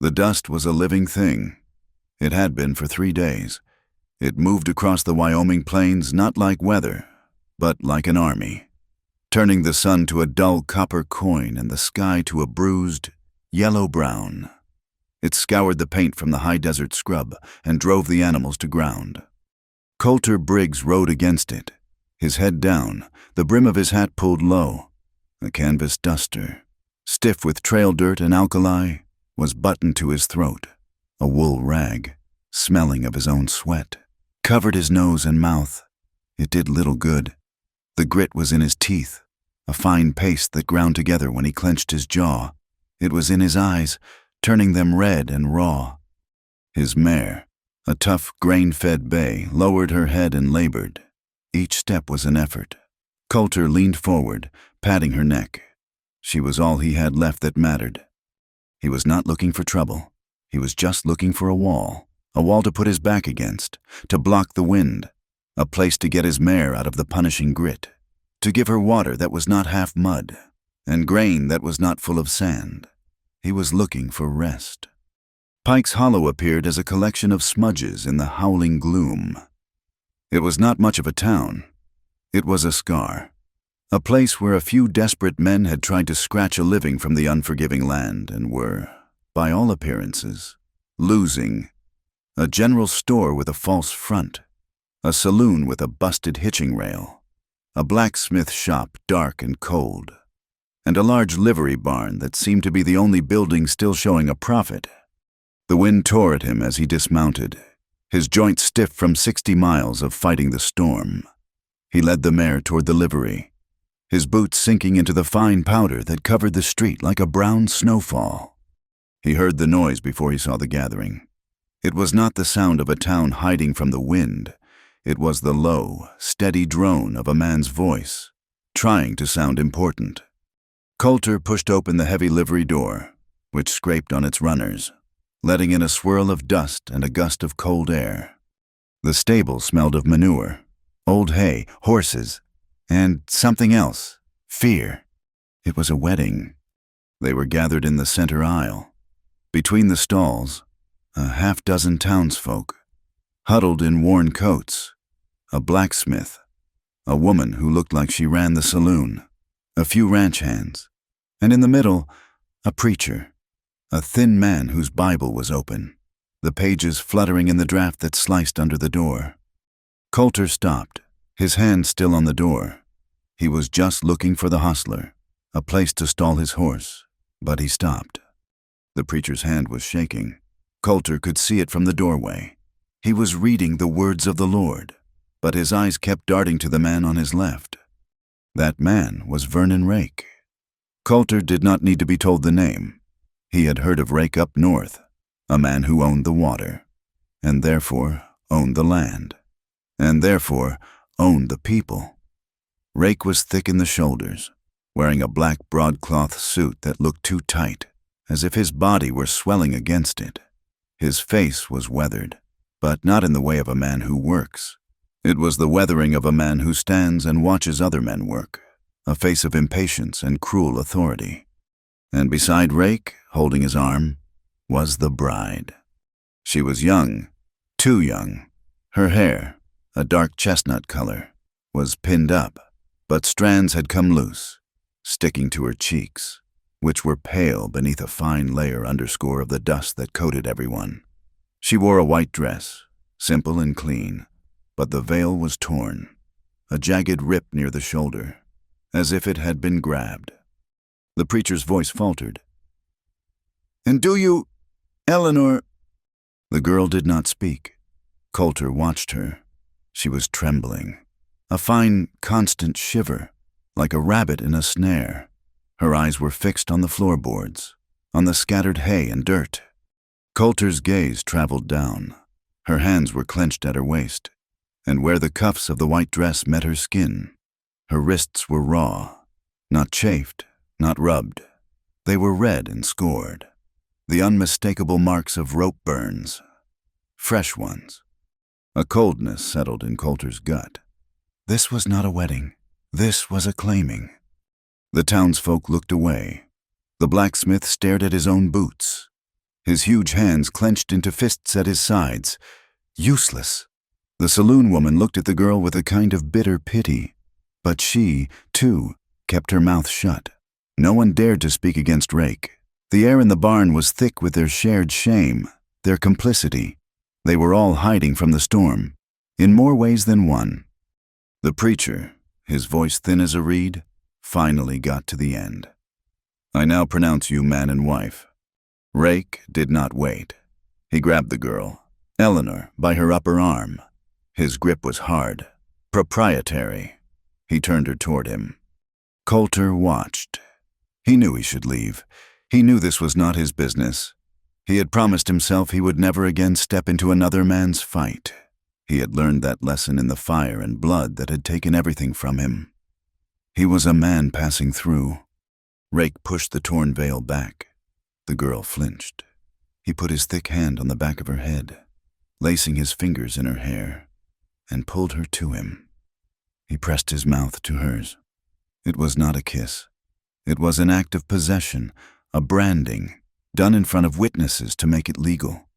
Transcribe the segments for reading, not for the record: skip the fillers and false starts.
The dust was a living thing. It had been for 3 days. It moved across the Wyoming plains not like weather, but like an army, turning the sun to a dull copper coin and the sky to a bruised yellow-brown. It scoured the paint from the high desert scrub and drove the animals to ground. Coulter Briggs rode against it, his head down, the brim of his hat pulled low. A canvas duster, stiff with trail dirt and alkali, was buttoned to his throat. A wool rag, smelling of his own sweat, covered his nose and mouth. It did little good. The grit was in his teeth, a fine paste that ground together when he clenched his jaw. It was in his eyes, turning them red and raw. His mare, a tough, grain-fed bay, lowered her head and labored. Each step was an effort. Coulter leaned forward, patting her neck. She was all he had left that mattered. He was not looking for trouble. He was just looking for a wall to put his back against, to block the wind, a place to get his mare out of the punishing grit, to give her water that was not half mud, and grain that was not full of sand. He was looking for rest. Pike's Hollow appeared as a collection of smudges in the howling gloom. It was not much of a town. It was a scar, a place where a few desperate men had tried to scratch a living from the unforgiving land and were, by all appearances, losing. A general store with a false front, a saloon with a busted hitching rail, a blacksmith shop dark and cold, and a large livery barn that seemed to be the only building still showing a profit. The wind tore at him as he dismounted, his joints stiff from 60 miles of fighting the storm. He led the mare toward the livery, his boots sinking into the fine powder that covered the street like a brown snowfall. He heard the noise before he saw the gathering. It was not the sound of a town hiding from the wind. It was the low, steady drone of a man's voice, trying to sound important. Coulter pushed open the heavy livery door, which scraped on its runners, letting in a swirl of dust and a gust of cold air. The stable smelled of manure, old hay, horses, and something else, fear. It was a wedding. They were gathered in the center aisle. Between the stalls, a half-dozen townsfolk, huddled in worn coats, a blacksmith, a woman who looked like she ran the saloon, a few ranch hands, and in the middle, a preacher, a thin man whose Bible was open, the pages fluttering in the draft that sliced under the door. Coulter stopped, his hand still on the door. He was just looking for the hostler, a place to stall his horse, but he stopped. The preacher's hand was shaking. Coulter could see it from the doorway. He was reading the words of the Lord, but his eyes kept darting to the man on his left. That man was Vernon Rake. Coulter did not need to be told the name. He had heard of Rake up north, a man who owned the water, and therefore owned the land, and therefore owned the people. Rake was thick in the shoulders, wearing a black broadcloth suit that looked too tight, as if his body were swelling against it. His face was weathered, but not in the way of a man who works. It was the weathering of a man who stands and watches other men work, a face of impatience and cruel authority. And beside Rake, holding his arm, was the bride. She was young, too young. Her hair, a dark chestnut color, was pinned up, but strands had come loose, sticking to her cheeks, which were pale beneath a fine layer underscore of the dust that coated everyone. She wore a white dress, simple and clean, but the veil was torn, a jagged rip near the shoulder, as if it had been grabbed. The preacher's voice faltered. "And do you, Eleanor—" The girl did not speak. Coulter watched her. She was trembling, a fine, constant shiver, like a rabbit in a snare. Her eyes were fixed on the floorboards, on the scattered hay and dirt. Coulter's gaze traveled down. Her hands were clenched at her waist, and where the cuffs of the white dress met her skin, her wrists were raw, not chafed, not rubbed. They were red and scored, the unmistakable marks of rope burns, fresh ones. A coldness settled in Coulter's gut. This was not a wedding. This was a claiming. The townsfolk looked away. The blacksmith stared at his own boots. his huge hands clenched into fists at his sides. Useless. The saloon woman looked at the girl with a kind of bitter pity, but she, too, kept her mouth shut. No one dared to speak against Rake. The air in the barn was thick with their shared shame, their complicity. They were all hiding from the storm, in more ways than one. The preacher, his voice thin as a reed, finally got to the end. "I now pronounce you man and wife." Rake did not wait. He grabbed the girl, Eleanor, by her upper arm. His grip was hard, proprietary. He turned her toward him. Coulter watched. He knew he should leave. He knew this was not his business. He had promised himself he would never again step into another man's fight. He had learned that lesson in the fire and blood that had taken everything from him. He was a man passing through. Rake pushed the torn veil back. The girl flinched. He put his thick hand on the back of her head, lacing his fingers in her hair, and pulled her to him. He pressed his mouth to hers. It was not a kiss. It was an act of possession, a branding, done in front of witnesses to make it legal.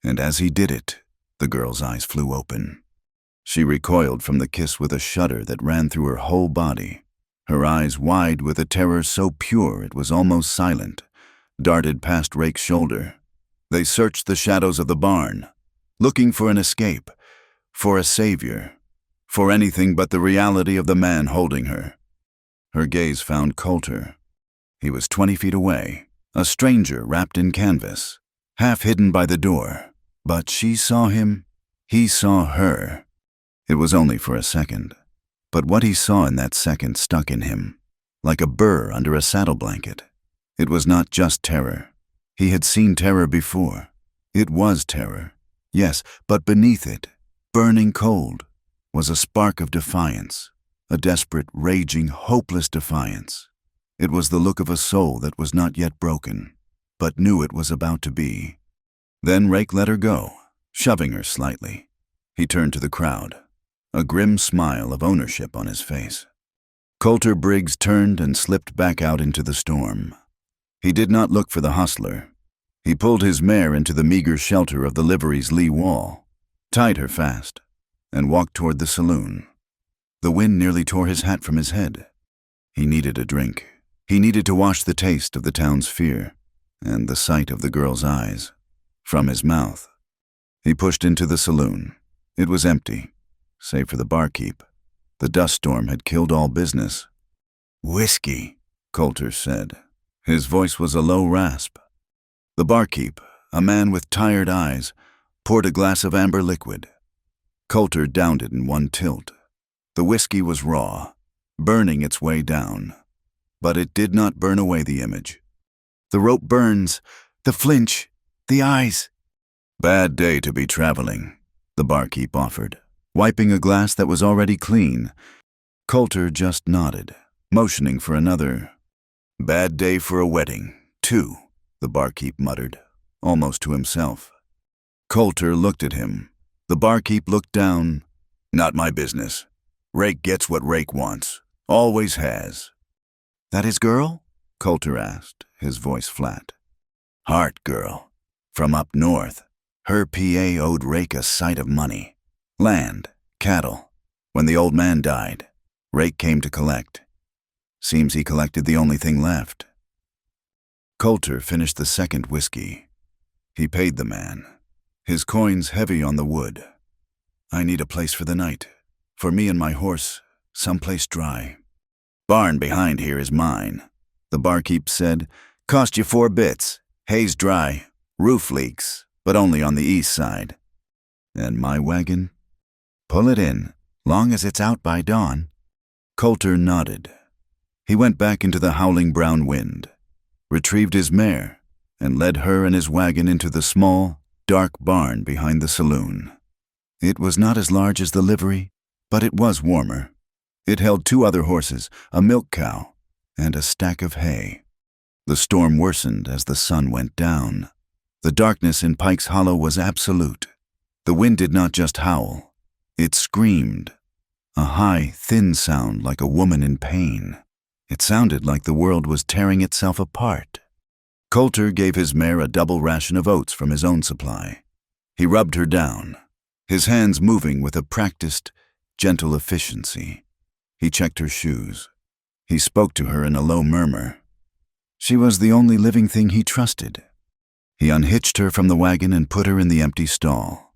And as he did it, the girl's eyes flew open. She recoiled from the kiss with a shudder that ran through her whole body. Her eyes, wide with a terror so pure it was almost silent, darted past Rake's shoulder. They searched the shadows of the barn, looking for an escape, for a savior, for anything but the reality of the man holding her. Her gaze found Coulter. He was 20 feet away, a stranger wrapped in canvas, half hidden by the door. But she saw him. He saw her. It was only for a second, but what he saw in that second stuck in him, like a burr under a saddle blanket. It was not just terror. He had seen terror before. It was terror, yes, but beneath it, burning cold, was a spark of defiance, a desperate, raging, hopeless defiance. It was the look of a soul that was not yet broken, but knew it was about to be. Then Rake let her go, shoving her slightly. He turned to the crowd, a grim smile of ownership on his face. Coulter Briggs turned and slipped back out into the storm. He did not look for the hostler. He pulled his mare into the meager shelter of the livery's lee wall, tied her fast, and walked toward the saloon. The wind nearly tore his hat from his head. He needed a drink. He needed to wash the taste of the town's fear and the sight of the girl's eyes from his mouth. He pushed into the saloon. It was empty, save for the barkeep. The dust storm had killed all business. "Whiskey," Coulter said. His voice was a low rasp. The barkeep, a man with tired eyes, poured a glass of amber liquid. Coulter downed it in one tilt. The whiskey was raw, burning its way down. But it did not burn away the image. "The rope burns, the flinch, the eyes." "Bad day to be traveling," the barkeep offered, wiping a glass that was already clean. Coulter just nodded, motioning for another. "Bad day for a wedding, too," the barkeep muttered, almost to himself. Coulter looked at him. The barkeep looked down. "Not my business. Rake gets what Rake wants. Always has." "That his girl?" Coulter asked, his voice flat. "Hart girl. From up north. Her PA owed Rake a sight of money. Land, cattle. When the old man died, Rake came to collect. Seems he collected the only thing left." Coulter finished the second whiskey. He paid the man, his coins heavy on the wood. "I need a place for the night. For me and my horse, someplace dry." "Barn behind here is mine," the barkeep said. "Cost you 4 bits. Hay's dry. Roof leaks, but only on the east side." "And my wagon?" "Pull it in, long as it's out by dawn." Coulter nodded. He went back into the howling brown wind, retrieved his mare, and led her and his wagon into the small, dark barn behind the saloon. It was not as large as the livery, but it was warmer. It held 2 other horses, a milk cow, and a stack of hay. The storm worsened as the sun went down. The darkness in Pike's Hollow was absolute. The wind did not just howl. It screamed, a high, thin sound like a woman in pain. It sounded like the world was tearing itself apart. Coulter gave his mare a double ration of oats from his own supply. He rubbed her down, his hands moving with a practiced, gentle efficiency. He checked her shoes. He spoke to her in a low murmur. She was the only living thing he trusted. He unhitched her from the wagon and put her in the empty stall.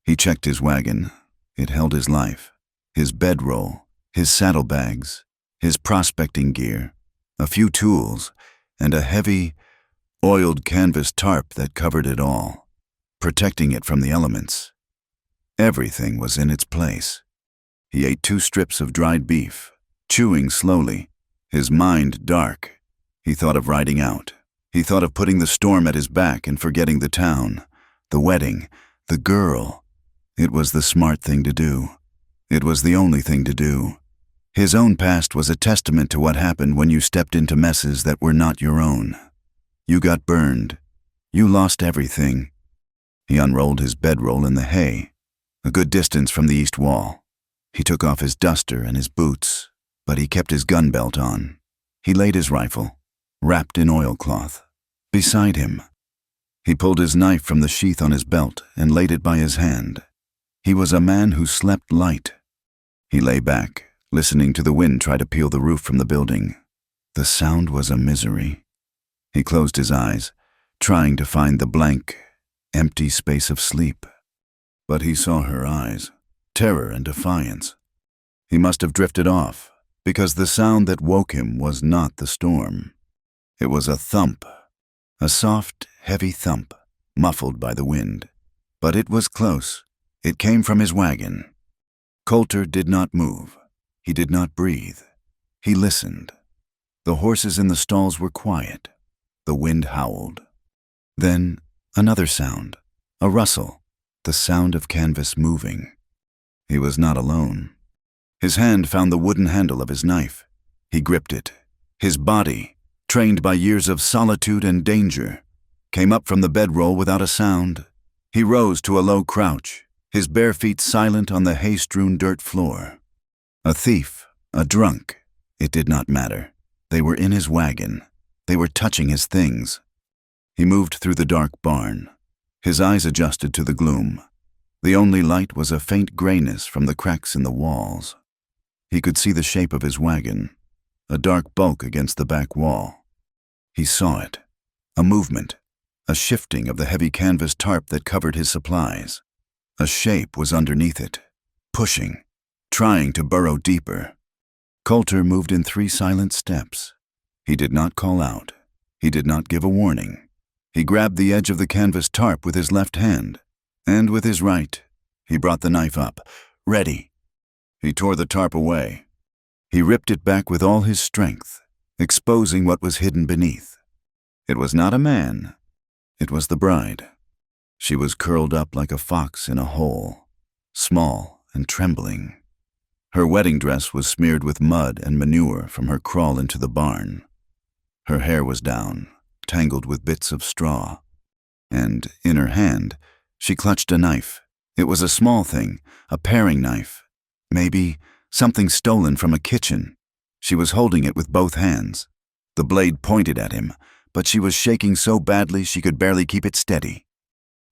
He checked his wagon. It held his life, his bedroll, his saddlebags, his prospecting gear, a few tools, and a heavy, oiled canvas tarp that covered it all, protecting it from the elements. Everything was in its place. He ate 2 strips of dried beef, chewing slowly, his mind dark. He thought of riding out. He thought of putting the storm at his back and forgetting the town, the wedding, the girl. It was the smart thing to do. It was the only thing to do. His own past was a testament to what happened when you stepped into messes that were not your own. You got burned. You lost everything. He unrolled his bedroll in the hay, a good distance from the east wall. He took off his duster and his boots, but he kept his gun belt on. He laid his rifle, wrapped in oilcloth, beside him. He pulled his knife from the sheath on his belt and laid it by his hand. He was a man who slept light. He lay back, listening to the wind try to peel the roof from the building. The sound was a misery. He closed his eyes, trying to find the blank, empty space of sleep. But he saw her eyes, terror and defiance. He must have drifted off, because the sound that woke him was not the storm. It was a thump, a soft, heavy thump, muffled by the wind. But it was close. It came from his wagon. Coulter did not move. He did not breathe. He listened. The horses in the stalls were quiet. The wind howled. Then another sound, a rustle, the sound of canvas moving. He was not alone. His hand found the wooden handle of his knife. He gripped it. His body, trained by years of solitude and danger, came up from the bedroll without a sound. He rose to a low crouch, his bare feet silent on the hay-strewn dirt floor. A thief, a drunk, it did not matter. They were in his wagon. They were touching his things. He moved through the dark barn. His eyes adjusted to the gloom. The only light was a faint grayness from the cracks in the walls. He could see the shape of his wagon, a dark bulk against the back wall. He saw it, a movement, a shifting of the heavy canvas tarp that covered his supplies. A shape was underneath it, pushing, trying to burrow deeper. Coulter moved in 3 silent steps. He did not call out. He did not give a warning. He grabbed the edge of the canvas tarp with his left hand, and with his right, he brought the knife up, ready. He tore the tarp away. He ripped it back with all his strength, exposing what was hidden beneath. It was not a man. It was the bride. She was curled up like a fox in a hole, small and trembling. Her wedding dress was smeared with mud and manure from her crawl into the barn. Her hair was down, tangled with bits of straw, and in her hand, she clutched a knife. It was a small thing, a paring knife, maybe something stolen from a kitchen. She was holding it with both hands. The blade pointed at him, but she was shaking so badly she could barely keep it steady.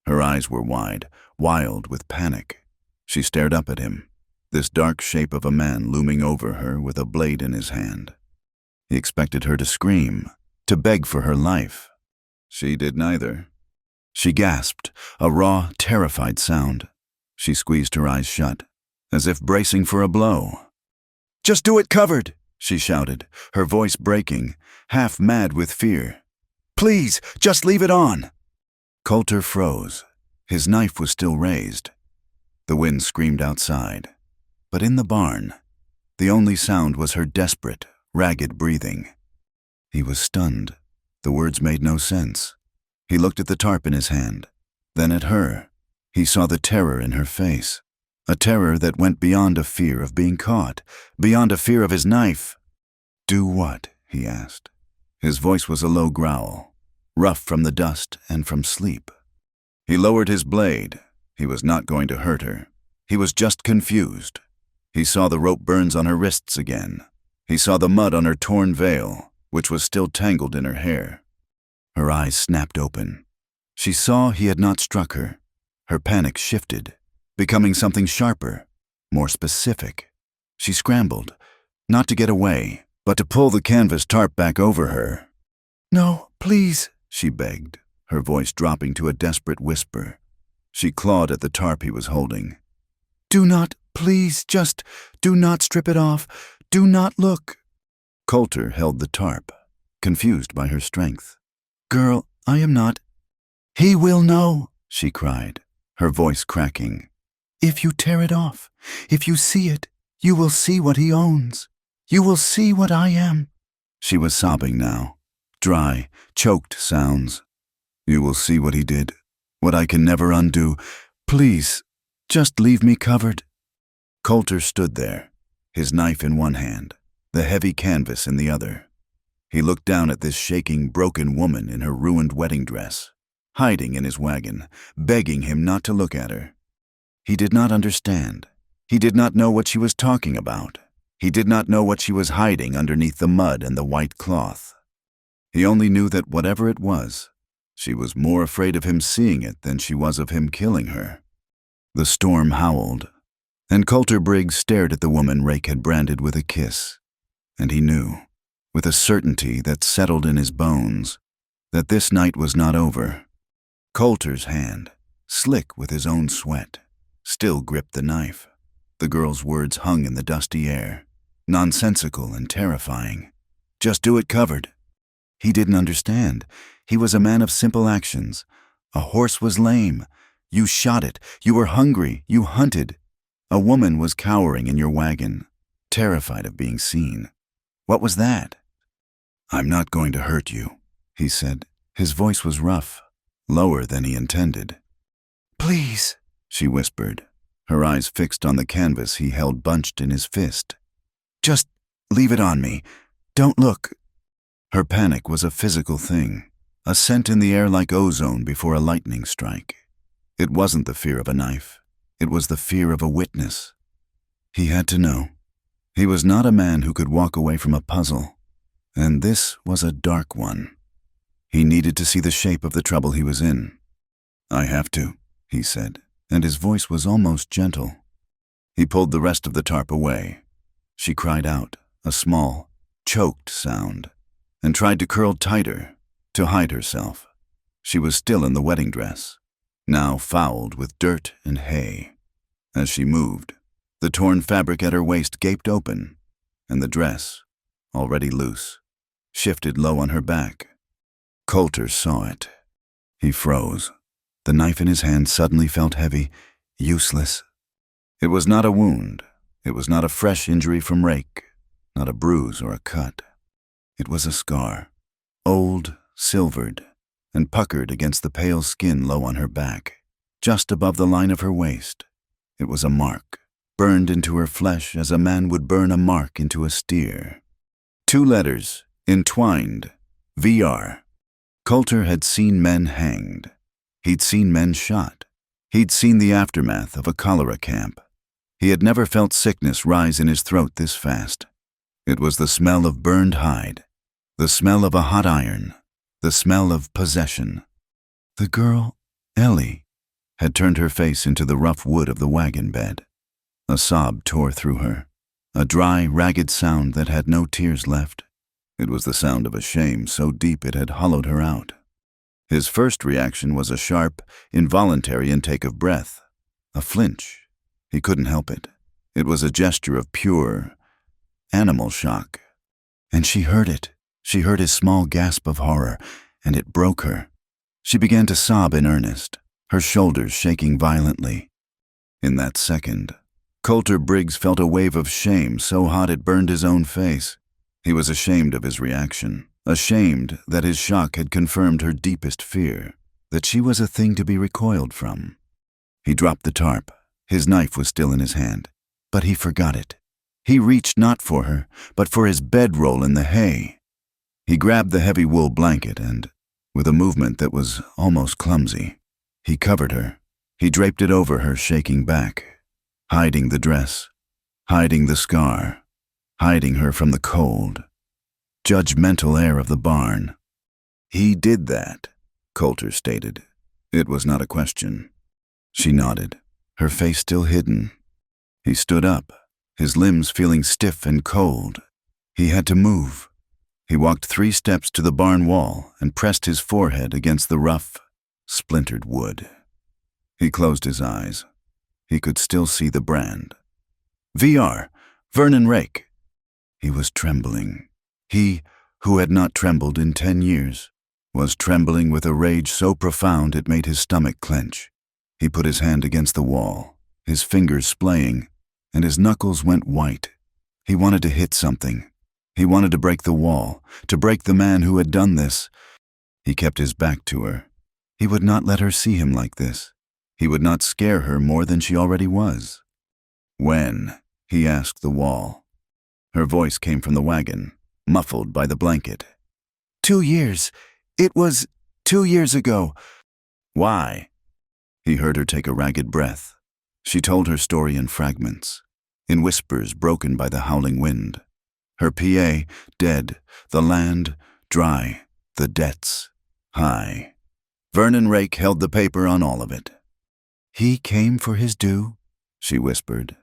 Her eyes were wide, wild with panic. She stared up at him, this dark shape of a man looming over her with a blade in his hand. He expected her to scream, to beg for her life. She did neither. She gasped, a raw, terrified sound. She squeezed her eyes shut, as if bracing for a blow. "Just do it covered," she shouted, her voice breaking, half mad with fear. "Please, just leave it on." Coulter froze. His knife was still raised. The wind screamed outside. But in the barn, the only sound was her desperate, ragged breathing. He was stunned. The words made no sense. He looked at the tarp in his hand, then at her. He saw the terror in her face, a terror that went beyond a fear of being caught, beyond a fear of his knife. "Do what?" he asked. His voice was a low growl, rough from the dust and from sleep. He lowered his blade. He was not going to hurt her. He was just confused. He saw the rope burns on her wrists again. He saw the mud on her torn veil, which was still tangled in her hair. Her eyes snapped open. She saw he had not struck her. Her panic shifted, becoming something sharper, more specific. She scrambled, not to get away, but to pull the canvas tarp back over her. "No, please," she begged, her voice dropping to a desperate whisper. She clawed at the tarp he was holding. "Do not, please, just do not strip it off. Do not look." Coulter held the tarp, confused by her strength. "Girl, I am not—" "He will know," she cried, her voice cracking. "If you tear it off, if you see it, you will see what he owns. You will see what I am." She was sobbing now, dry, choked sounds. "You will see what he did, what I can never undo. Please, just leave me covered." Coulter stood there, his knife in one hand, the heavy canvas in the other. He looked down at this shaking, broken woman in her ruined wedding dress, hiding in his wagon, begging him not to look at her. He did not understand. He did not know what she was talking about. He did not know what she was hiding underneath the mud and the white cloth. He only knew that whatever it was, she was more afraid of him seeing it than she was of him killing her. The storm howled, and Coulter Briggs stared at the woman Rake had branded with a kiss, and he knew, with a certainty that settled in his bones, that this night was not over. Coulter's hand, slick with his own sweat, still gripped the knife. The girl's words hung in the dusty air, nonsensical and terrifying. "Just do it covered." He didn't understand. He was a man of simple actions. A horse was lame. You shot it. You were hungry. You hunted. A woman was cowering in your wagon, terrified of being seen. What was that? "I'm not going to hurt you," he said. His voice was rough, lower than he intended. "Please," she whispered, her eyes fixed on the canvas he held bunched in his fist. "Just leave it on me. Don't look." Her panic was a physical thing, a scent in the air like ozone before a lightning strike. It wasn't the fear of a knife. It was the fear of a witness. He had to know. He was not a man who could walk away from a puzzle, and this was a dark one. He needed to see the shape of the trouble he was in. "I have to," he said, and his voice was almost gentle. He pulled the rest of the tarp away. She cried out, a small, choked sound, and tried to curl tighter, to hide herself. She was still in the wedding dress, now fouled with dirt and hay. As she moved, the torn fabric at her waist gaped open, and the dress, already loose, shifted low on her back. Coulter saw it. He froze. The knife in his hand suddenly felt heavy, useless. It was not a wound. It was not a fresh injury from Rake, not a bruise or a cut. It was a scar, old, silvered, and puckered against the pale skin low on her back, just above the line of her waist. It was a mark, burned into her flesh as a man would burn a mark into a steer. 2 letters, entwined, VR. Coulter had seen men hanged. He'd seen men shot. He'd seen the aftermath of a cholera camp. He had never felt sickness rise in his throat this fast. It was the smell of burned hide, the smell of a hot iron, the smell of possession. The girl, Ellie, had turned her face into the rough wood of the wagon bed. A sob tore through her, a dry, ragged sound that had no tears left. It was the sound of a shame so deep it had hollowed her out. His first reaction was a sharp, involuntary intake of breath, a flinch. He couldn't help it. It was a gesture of pure, animal shock. And she heard it. She heard his small gasp of horror, and it broke her. She began to sob in earnest, her shoulders shaking violently. In that second, Coulter Briggs felt a wave of shame so hot it burned his own face. He was ashamed of his reaction, ashamed that his shock had confirmed her deepest fear, that she was a thing to be recoiled from. He dropped the tarp. His knife was still in his hand, but he forgot it. He reached not for her, but for his bedroll in the hay. He grabbed the heavy wool blanket and, with a movement that was almost clumsy, he covered her. He draped it over her shaking back, hiding the dress, hiding the scar, hiding her from the cold, judgmental air of the barn. He did that, Coulter stated. It was not a question. She nodded, her face still hidden. He stood up, his limbs feeling stiff and cold. He had to move. He walked 3 steps to the barn wall and pressed his forehead against the rough, splintered wood. He closed his eyes. He could still see the brand. VR, Vernon Rake. He was trembling. He, who had not trembled in 10 years, was trembling with a rage so profound it made his stomach clench. He put his hand against the wall, his fingers splaying, and his knuckles went white. He wanted to hit something. He wanted to break the wall, to break the man who had done this. He kept his back to her. He would not let her see him like this. He would not scare her more than she already was. When? He asked the wall. Her voice came from the wagon, muffled by the blanket. 2 years. It was 2 years ago. Why? He heard her take a ragged breath. She told her story in fragments, in whispers broken by the howling wind. Her PA, dead, the land, dry, the debts, high. Vernon Rake held the paper on all of it. He came for his due, she whispered.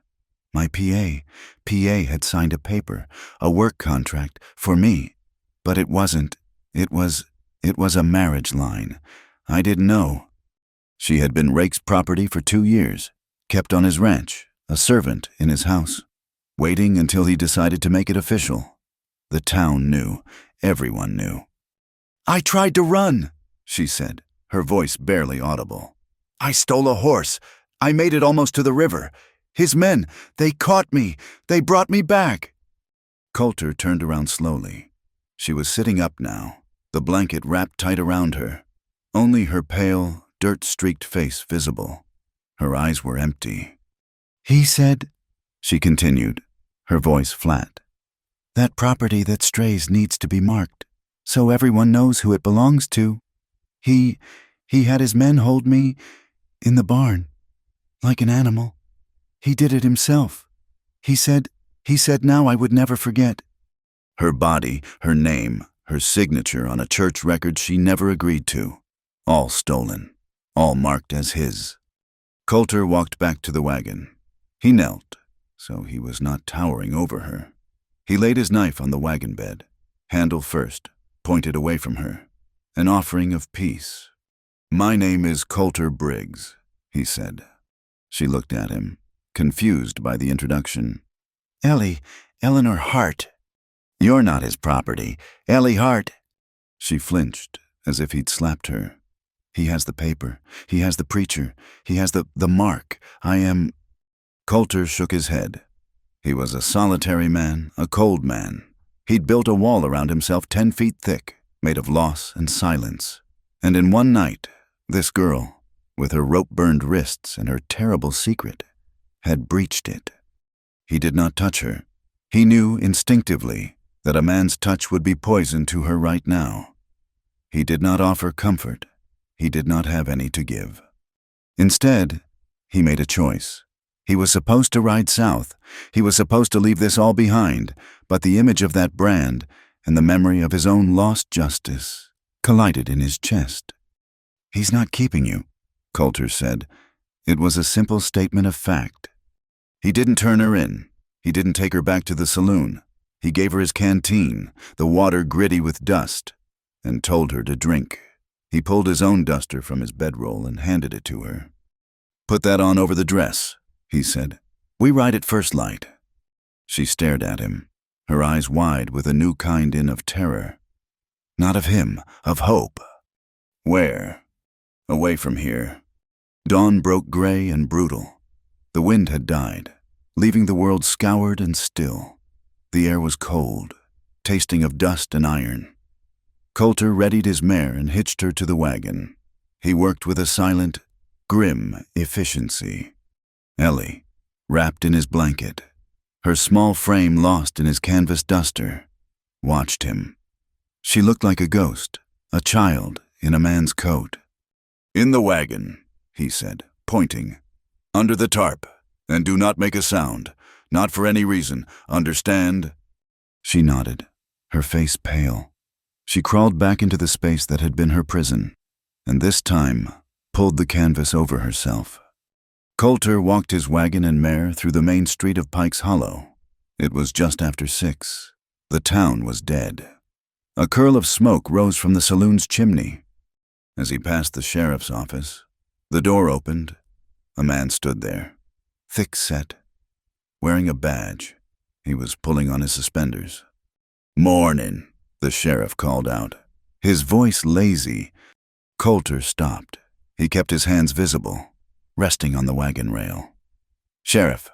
My PA had signed a paper, a work contract, for me. But it wasn't. It was a marriage line. I didn't know. She had been Rake's property for 2 years, kept on his ranch, a servant in his house, waiting until he decided to make it official. The town knew. Everyone knew. I tried to run, she said, her voice barely audible. I stole a horse. I made it almost to the river. His men, they caught me. They brought me back. Coulter turned around slowly. She was sitting up now, the blanket wrapped tight around her, only her pale, dirt-streaked face visible. Her eyes were empty. He said, she continued, her voice flat, that property that strays needs to be marked, so everyone knows who it belongs to. He had his men hold me in the barn, like an animal. He did it himself. He said now I would never forget. Her body, her name, her signature on a church record she never agreed to. All stolen, all marked as his. Coulter walked back to the wagon. He knelt, so he was not towering over her. He laid his knife on the wagon bed, handle first, pointed away from her, an offering of peace. My name is Coulter Briggs, he said. She looked at him, confused by the introduction. Eleanor Hart. You're not his property. Ellie Hart. She flinched, as if he'd slapped her. He has the paper. He has the preacher. He has the mark. I am... Coulter shook his head. He was a solitary man, a cold man. He'd built a wall around himself 10 feet thick, made of loss and silence. And in one night, this girl, with her rope-burned wrists and her terrible secret, had breached it. He did not touch her. He knew instinctively that a man's touch would be poison to her right now. He did not offer comfort. He did not have any to give. Instead, he made a choice. He was supposed to ride south. He was supposed to leave this all behind, but the image of that brand and the memory of his own lost justice collided in his chest. He's not keeping you, Coulter said. It was a simple statement of fact. He didn't turn her in. He didn't take her back to the saloon. He gave her his canteen, the water gritty with dust, and told her to drink. He pulled his own duster from his bedroll and handed it to her. Put that on over the dress, he said. We ride at first light. She stared at him, her eyes wide with a new kind of terror. Not of him, of hope. Where? Away from here. Dawn broke gray and brutal. The wind had died, leaving the world scoured and still. The air was cold, tasting of dust and iron. Coulter readied his mare and hitched her to the wagon. He worked with a silent, grim efficiency. Ellie, wrapped in his blanket, her small frame lost in his canvas duster, watched him. She looked like a ghost, a child in a man's coat. In the wagon, he said, pointing. Under the tarp, and do not make a sound, not for any reason, understand? She nodded, her face pale. She crawled back into the space that had been her prison, and this time pulled the canvas over herself. Coulter walked his wagon and mare through the main street of Pike's Hollow. It was just after 6. The town was dead. A curl of smoke rose from the saloon's chimney. As he passed the sheriff's office, the door opened. A man stood there, thick-set, wearing a badge. He was pulling on his suspenders. "Mornin'," the sheriff called out, his voice lazy. Coulter stopped. He kept his hands visible, resting on the wagon rail. "Sheriff,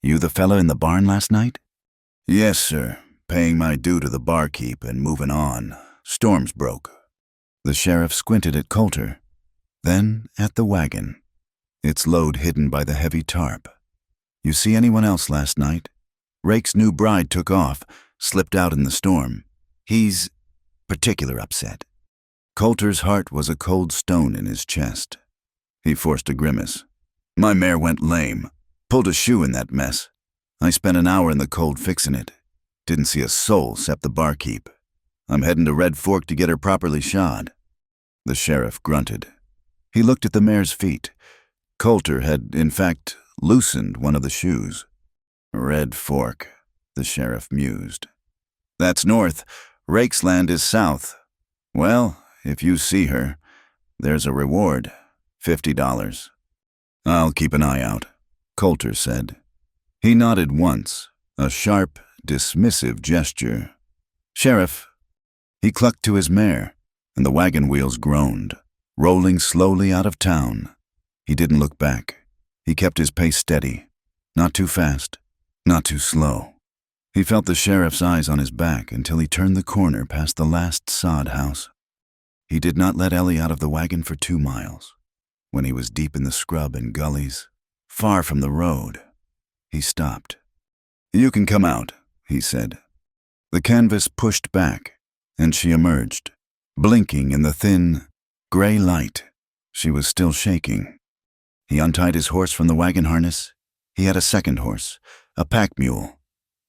you the fella in the barn last night?" "Yes, sir. Paying my due to the barkeep and moving on. Storms broke." The sheriff squinted at Coulter, then at the wagon, its load hidden by the heavy tarp. "You see anyone else last night? Rake's new bride took off, slipped out in the storm. He's particular upset." Coulter's heart was a cold stone in his chest. He forced a grimace. "My mare went lame. Pulled a shoe in that mess. I spent an hour in the cold fixing it. Didn't see a soul except the barkeep. I'm heading to Red Fork to get her properly shod." The sheriff grunted. He looked at the mare's feet. Coulter had, in fact, loosened one of the shoes. "Red Fork," the sheriff mused. "That's north. Rake's land is south. Well, if you see her, there's a reward, $50. "I'll keep an eye out," Coulter said. He nodded once, a sharp, dismissive gesture. "Sheriff." He clucked to his mare, and the wagon wheels groaned, rolling slowly out of town. He didn't look back. He kept his pace steady, not too fast, not too slow. He felt the sheriff's eyes on his back until he turned the corner past the last sod house. He did not let Ellie out of the wagon for 2 miles. When he was deep in the scrub and gullies, far from the road, he stopped. "You can come out," he said. The canvas pushed back, and she emerged, blinking in the thin, gray light. She was still shaking. He untied his horse from the wagon harness. He had a second horse, a pack mule,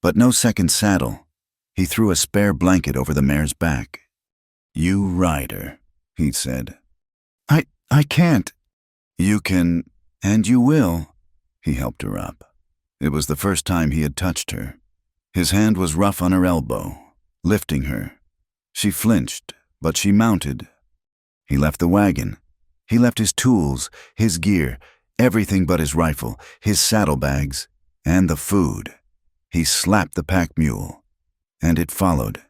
but no second saddle. He threw a spare blanket over the mare's back. "You ride her," he said. I can't." "You can, and you will." He helped her up. It was the first time he had touched her. His hand was rough on her elbow, lifting her. She flinched, but she mounted. He left the wagon. He left his tools, his gear, everything but his rifle, his saddlebags, and the food. He slapped the pack mule, and it followed.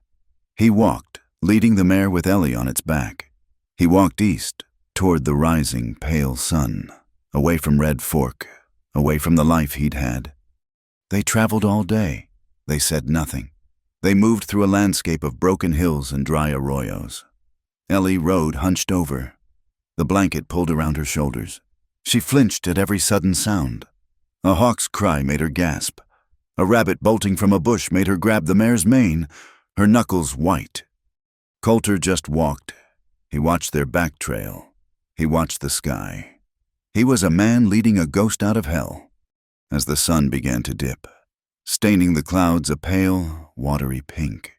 He walked, leading the mare with Ellie on its back. He walked east, toward the rising, pale sun, away from Red Fork, away from the life he'd had. They traveled all day. They said nothing. They moved through a landscape of broken hills and dry arroyos. Ellie rode hunched over. The blanket pulled around her shoulders. She flinched at every sudden sound. A hawk's cry made her gasp. A rabbit bolting from a bush made her grab the mare's mane, her knuckles white. Coulter just walked. He watched their back trail. He watched the sky. He was a man leading a ghost out of hell. As the sun began to dip, staining the clouds a pale, watery pink,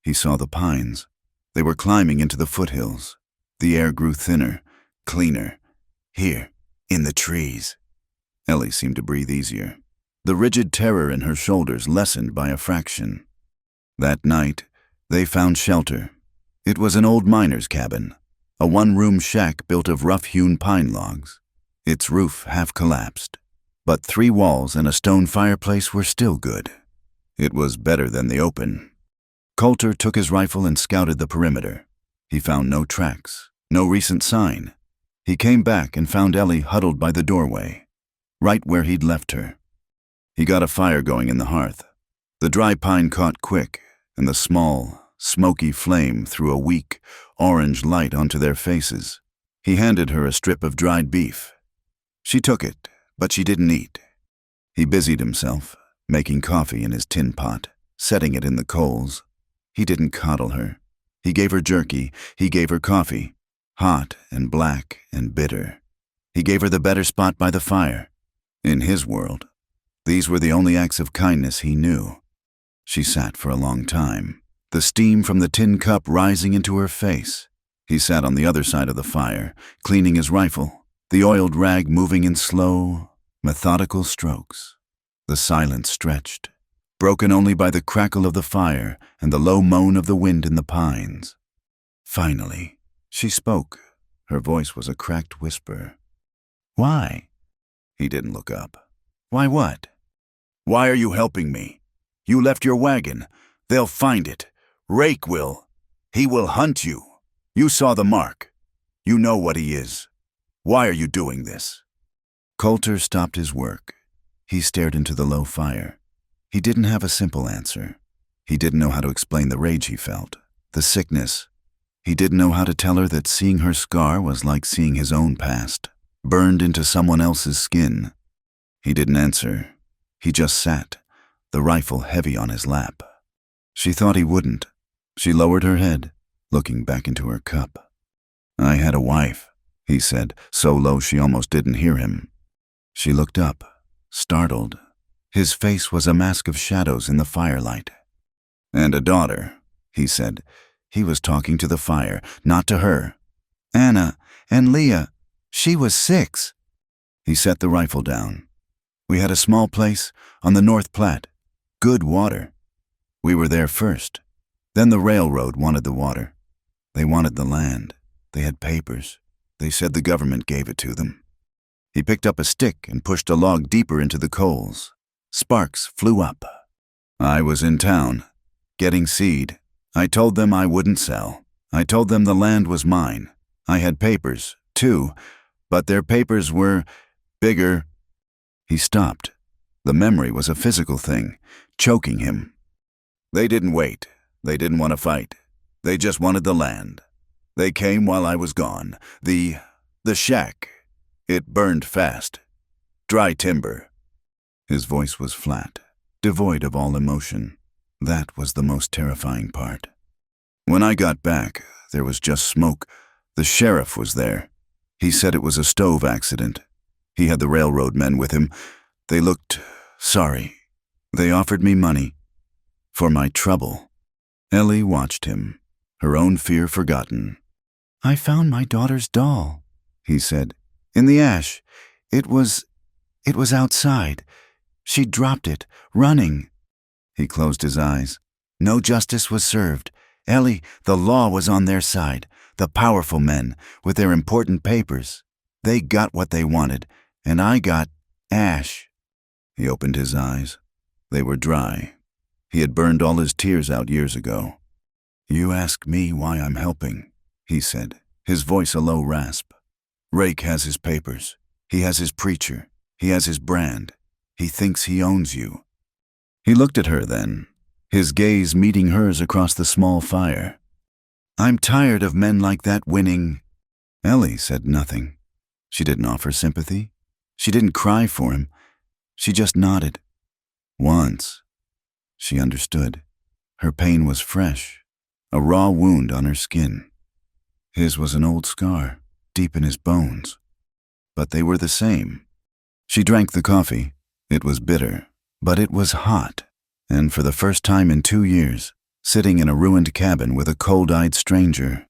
he saw the pines. They were climbing into the foothills. The air grew thinner, cleaner. Here, in the trees. Ellie seemed to breathe easier. The rigid terror in her shoulders lessened by a fraction. That night, they found shelter. It was an old miner's cabin, a one-room shack built of rough-hewn pine logs. Its roof half collapsed, but 3 walls and a stone fireplace were still good. It was better than the open. Coulter took his rifle and scouted the perimeter. He found no tracks, no recent sign. He came back and found Ellie huddled by the doorway, right where he'd left her. He got a fire going in the hearth. The dry pine caught quick, and the small, smoky flame threw a weak, orange light onto their faces. He handed her a strip of dried beef. She took it, but she didn't eat. He busied himself, making coffee in his tin pot, setting it in the coals. He didn't coddle her. He gave her jerky. He gave her coffee, hot and black and bitter. He gave her the better spot by the fire. In his world, these were the only acts of kindness he knew. She sat for a long time, the steam from the tin cup rising into her face. He sat on the other side of the fire, cleaning his rifle, the oiled rag moving in slow, methodical strokes. The silence stretched, broken only by the crackle of the fire and the low moan of the wind in the pines. Finally, she spoke. Her voice was a cracked whisper. "Why?" He didn't look up. "Why what?" "Why are you helping me? You left your wagon. They'll find it. Rake will. He will hunt you. You saw the mark. You know what he is. Why are you doing this?" Coulter stopped his work. He stared into the low fire. He didn't have a simple answer. He didn't know how to explain the rage he felt, the sickness. He didn't know how to tell her that seeing her scar was like seeing his own past, burned into someone else's skin. He didn't answer. He just sat, the rifle heavy on his lap. She thought he wouldn't. She lowered her head, looking back into her cup. "I had a wife," he said, so low she almost didn't hear him. She looked up, startled. His face was a mask of shadows in the firelight. "And a daughter," he said. He was talking to the fire, not to her. "Anna and Leah. She was 6. He set the rifle down. "We had a small place on the North Platte. Good water. We were there first. Then the railroad wanted the water. They wanted the land. They had papers. They said the government gave it to them." He picked up a stick and pushed a log deeper into the coals. Sparks flew up. "I was in town, getting seed. I told them I wouldn't sell. I told them the land was mine. I had papers, too, but their papers were bigger." He stopped. The memory was a physical thing, choking him. "They didn't wait. They didn't want to fight. They just wanted the land. They came while I was gone. The shack. It burned fast. Dry timber." His voice was flat, devoid of all emotion. That was the most terrifying part. "When I got back, there was just smoke. The sheriff was there. He said it was a stove accident. He had the railroad men with him. They looked sorry. They offered me money. For my trouble." Ellie watched him, her own fear forgotten. "I found my daughter's doll," he said. "In the ash. It was outside. She dropped it, running." He closed his eyes. No justice was served. Ellie, the law was on their side. The powerful men, with their important papers. They got what they wanted, and I got ash. He opened his eyes. They were dry. He had burned all his tears out years ago. "You ask me why I'm helping," he said, his voice a low rasp. "Rake has his papers. He has his preacher. He has his brand. He thinks he owns you." He looked at her then, his gaze meeting hers across the small fire. "I'm tired of men like that winning." Ellie said nothing. She didn't offer sympathy. She didn't cry for him. She just nodded. Once, she understood. Her pain was fresh, a raw wound on her skin. His was an old scar, deep in his bones. But they were the same. She drank the coffee. It was bitter, but it was hot, and for the first time in 2 years, sitting in a ruined cabin with a cold-eyed stranger,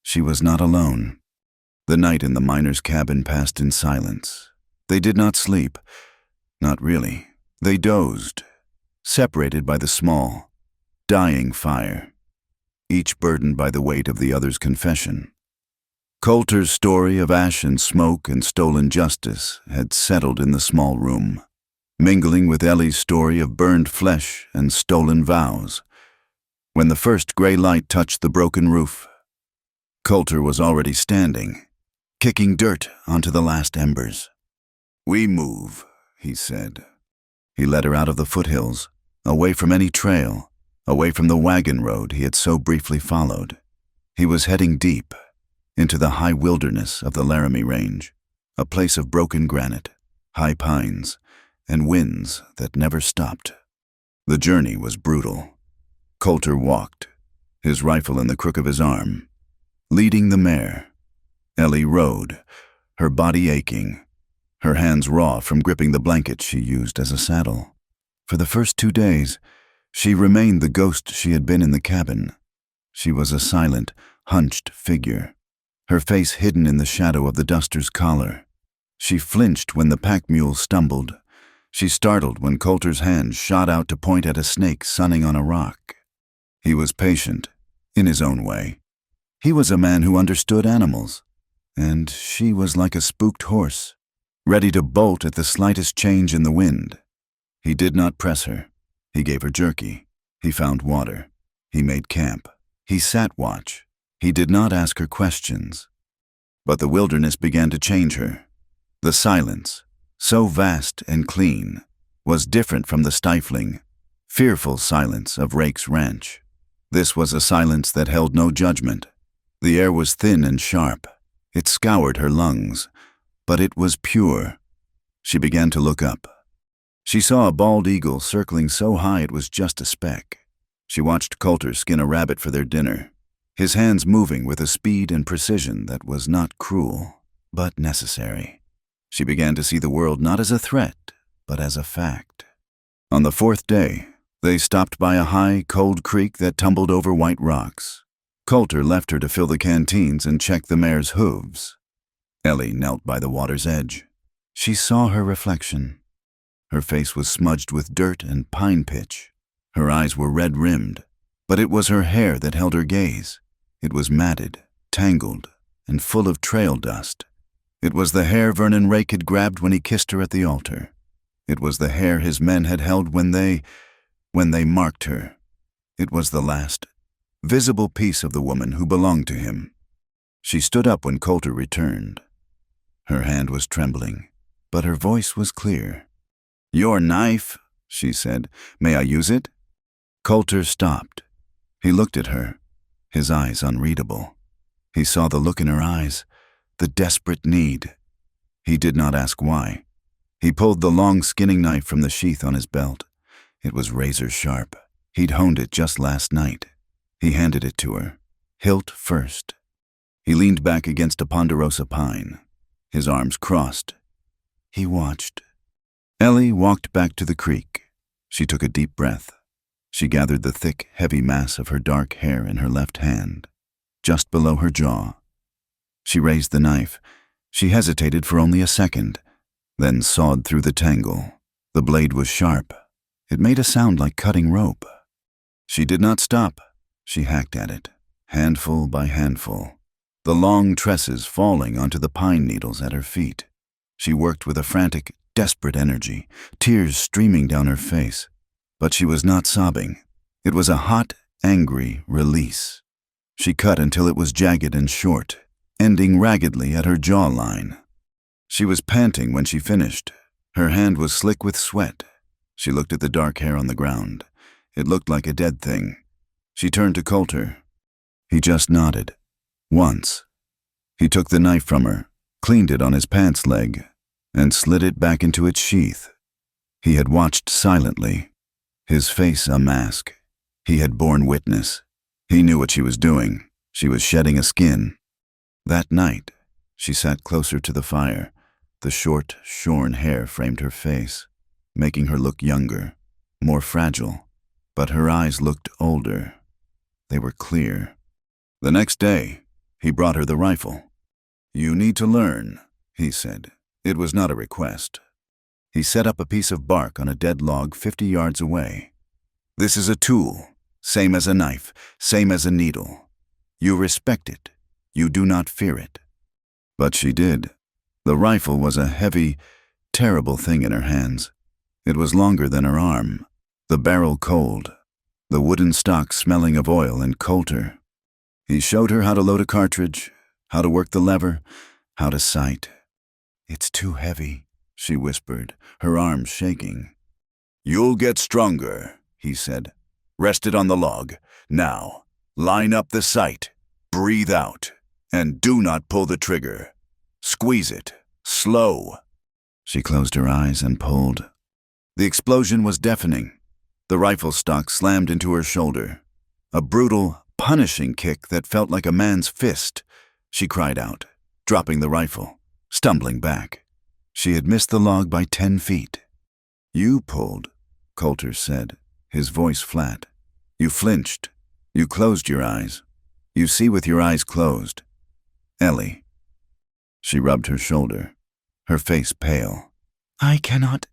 she was not alone. The night in the miner's cabin passed in silence. They did not sleep. Not really. They dozed, separated by the small, dying fire, each burdened by the weight of the other's confession. Coulter's story of ash and smoke and stolen justice had settled in the small room, mingling with Ellie's story of burned flesh and stolen vows. When the first gray light touched the broken roof, Coulter was already standing, kicking dirt onto the last embers. "We move," he said. He led her out of the foothills, away from any trail, away from the wagon road he had so briefly followed. He was heading deep, into the high wilderness of the Laramie Range, a place of broken granite, high pines, and winds that never stopped. The journey was brutal. Coulter walked, his rifle in the crook of his arm, leading the mare. Ellie rode, her body aching, her hands raw from gripping the blanket she used as a saddle. For the first 2 days, She remained the ghost she had been in the cabin. She was a silent, hunched figure, her face hidden in the shadow of the duster's collar. She flinched when the pack mule stumbled. She startled when Coulter's hand shot out to point at a snake sunning on a rock. He was patient, in his own way. He was a man who understood animals, and she was like a spooked horse, ready to bolt at the slightest change in the wind. He did not press her. He gave her jerky. He found water. He made camp. He sat watch. He did not ask her questions. But the wilderness began to change her. The silence, so vast and clean, was different from the stifling, fearful silence of Rake's ranch. This was a silence that held no judgment. The air was thin and sharp. It scoured her lungs, but it was pure. She began to look up. She saw a bald eagle circling so high it was just a speck. She watched Coulter skin a rabbit for their dinner, his hands moving with a speed and precision that was not cruel, but necessary. She began to see the world not as a threat, but as a fact. On the fourth day, they stopped by a high, cold creek that tumbled over white rocks. Coulter left her to fill the canteens and check the mare's hooves. Ellie knelt by the water's edge. She saw her reflection. Her face was smudged with dirt and pine pitch. Her eyes were red-rimmed, but it was her hair that held her gaze. It was matted, tangled, and full of trail dust. It was the hair Vernon Rake had grabbed when he kissed her at the altar. It was the hair his men had held when they marked her. It was the last, visible piece of the woman who belonged to him. She stood up when Coulter returned. Her hand was trembling, but her voice was clear. "Your knife," she said. "May I use it?" Coulter stopped. He looked at her, his eyes unreadable. He saw the look in her eyes, the desperate need. He did not ask why. He pulled the long skinning knife from the sheath on his belt. It was razor sharp. He'd honed it just last night. He handed it to her, hilt first. He leaned back against a ponderosa pine, his arms crossed. He watched. Ellie walked back to the creek. She took a deep breath. She gathered the thick, heavy mass of her dark hair in her left hand, just below her jaw. She raised the knife. She hesitated for only a second, then sawed through the tangle. The blade was sharp. It made a sound like cutting rope. She did not stop. She hacked at it, handful by handful, the long tresses falling onto the pine needles at her feet. She worked with a frantic, desperate energy, tears streaming down her face. But she was not sobbing. It was a hot, angry release. She cut until it was jagged and short, ending raggedly at her jawline. She was panting when she finished. Her hand was slick with sweat. She looked at the dark hair on the ground. It looked like a dead thing. She turned to Coulter. He just nodded. Once. He took the knife from her, cleaned it on his pants leg, and slid it back into its sheath. He had watched silently, his face a mask. He had borne witness. He knew what she was doing. She was shedding a skin. That night, she sat closer to the fire. The short, shorn hair framed her face, making her look younger, more fragile, but her eyes looked older. They were clear. The next day, he brought her the rifle. "You need to learn," he said. It was not a request. He set up a piece of bark on a dead log 50 yards away. "This is a tool, same as a knife, same as a needle. You respect it. You do not fear it." But she did. The rifle was a heavy, terrible thing in her hands. It was longer than her arm, the barrel cold, the wooden stock smelling of oil and Coulter. He showed her how to load a cartridge, how to work the lever, how to sight. "It's too heavy," she whispered, her arms shaking. "You'll get stronger," he said. "Rest it on the log. Now, line up the sight, breathe out, and do not pull the trigger. Squeeze it, slow." She closed her eyes and pulled. The explosion was deafening. The rifle stock slammed into her shoulder. A brutal, punishing kick that felt like a man's fist. She cried out, dropping the rifle, stumbling back. She had missed the log by 10 feet. "You pulled," Coulter said, his voice flat. You flinched. You closed your eyes. You see with your eyes closed. Ellie. She rubbed her shoulder, her face pale. I cannot.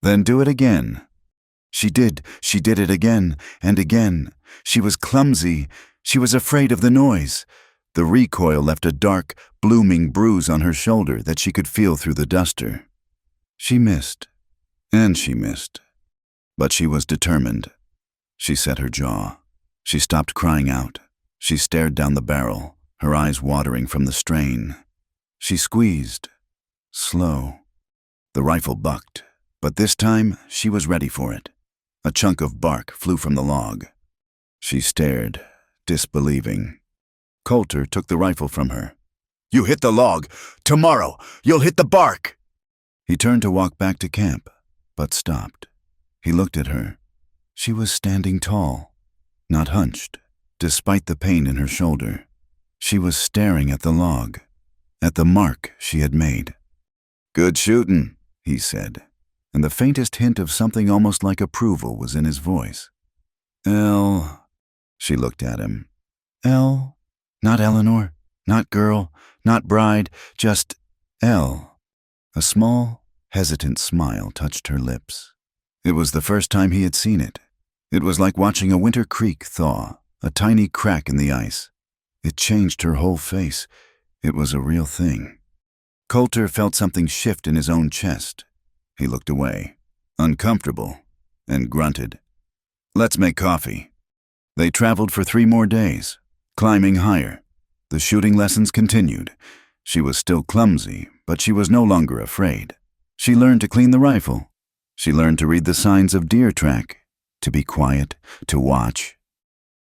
Then do it again. She did it again and again. She was clumsy. She was afraid of the noise. The recoil left a dark, blooming bruise on her shoulder that she could feel through the duster. She missed, and she missed. But she was determined. She set her jaw. She stopped crying out. She stared down the barrel, her eyes watering from the strain. She squeezed. Slow. The rifle bucked, but this time she was ready for it. A chunk of bark flew from the log. She stared, disbelieving. Coulter took the rifle from her. You hit the log. Tomorrow, you'll hit the bark. He turned to walk back to camp, but stopped. He looked at her. She was standing tall, not hunched, despite the pain in her shoulder. She was staring at the log, at the mark she had made. Good shootin', he said, and the faintest hint of something almost like approval was in his voice. Elle, she looked at him. Elle, not Eleanor, not girl, not bride, just Elle. A small, hesitant smile touched her lips. It was the first time he had seen it. It was like watching a winter creek thaw, a tiny crack in the ice. It changed her whole face. It was a real thing. Coulter felt something shift in his own chest. He looked away, uncomfortable, and grunted. Let's make coffee. They traveled for 3 more days, climbing higher. The shooting lessons continued. She was still clumsy, but she was no longer afraid. She learned to clean the rifle. She learned to read the signs of deer track, to be quiet, to watch.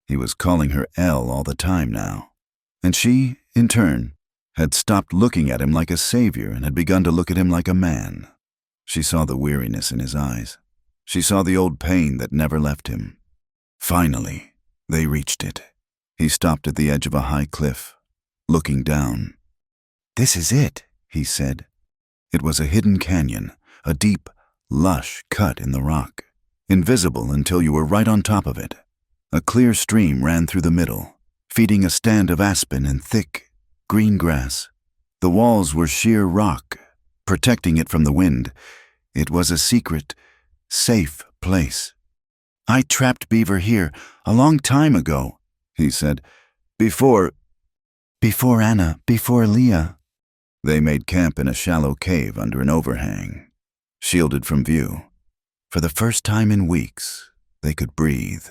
He was calling her Elle all the time now. And she, in turn, had stopped looking at him like a savior and had begun to look at him like a man. She saw the weariness in his eyes. She saw the old pain that never left him. Finally, they reached it. He stopped at the edge of a high cliff, looking down. This is it, he said. It was a hidden canyon, a deep, lush cut in the rock, invisible until you were right on top of it. A clear stream ran through the middle, feeding a stand of aspen and thick, green grass. The walls were sheer rock, protecting it from the wind. It was a secret, safe place. I trapped beaver here a long time ago, he said. Before Anna, before Leah. They made camp in a shallow cave under an overhang, shielded from view. For the first time in weeks, they could breathe.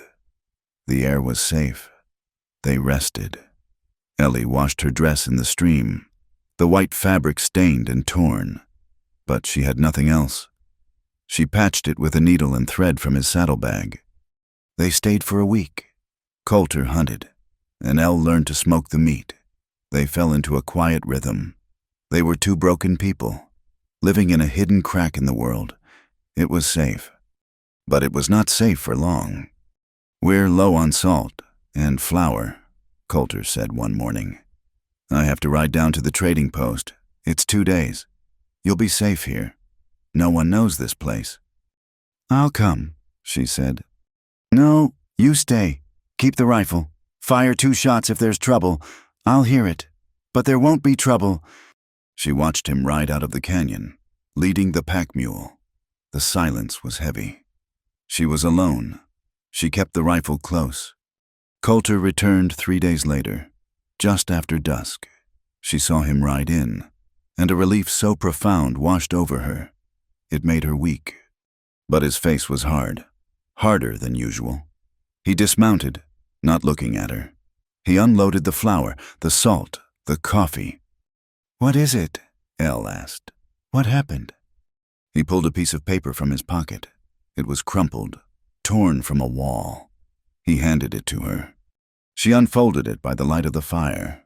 The air was safe. They rested. Ellie washed her dress in the stream, the white fabric stained and torn. But she had nothing else. She patched it with a needle and thread from his saddlebag. They stayed for a week. Coulter hunted, and Elle learned to smoke the meat. They fell into a quiet rhythm. They were 2 broken people, living in a hidden crack in the world. It was safe. But it was not safe for long. We're low on salt and flour, Coulter said one morning. I have to ride down to the trading post. It's 2 days. You'll be safe here. No one knows this place. I'll come, she said. No, you stay. Keep the rifle. Fire 2 shots if there's trouble. I'll hear it. But there won't be trouble. She watched him ride out of the canyon, leading the pack mule. The silence was heavy. She was alone. She kept the rifle close. Coulter returned 3 days later, just after dusk. She saw him ride in, and a relief so profound washed over her. It made her weak. But his face was hard, harder than usual. He dismounted, not looking at her. He unloaded the flour, the salt, the coffee. What is it? Elle asked. What happened? He pulled a piece of paper from his pocket. It was crumpled, torn from a wall. He handed it to her. She unfolded it by the light of the fire.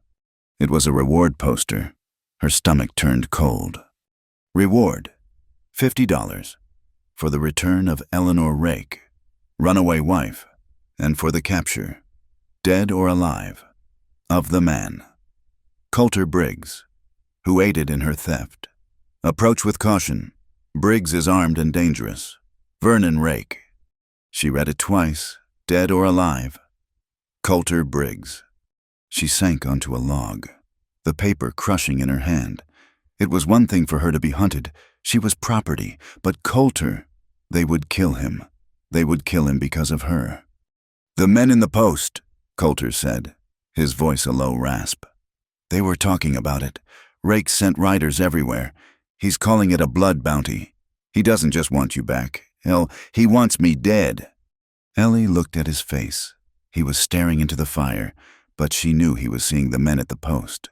It was a reward poster. Her stomach turned cold. Reward, $50, for the return of Eleanor Rake, runaway wife, and for the capture, dead or alive, of the man, Coulter Briggs, who aided in her theft. Approach with caution. Briggs is armed and dangerous. Vernon Rake. She read it twice, dead or alive. Coulter Briggs. She sank onto a log, the paper crushing in her hand. It was one thing for her to be hunted. She was property. But Coulter, they would kill him. They would kill him because of her. "The men in the post," Coulter said, his voice a low rasp. "They were talking about it. Rake sent riders everywhere. He's calling it a blood bounty. He doesn't just want you back. Hell, he wants me dead." Ellie looked at his face. He was staring into the fire, but she knew he was seeing the men at the post.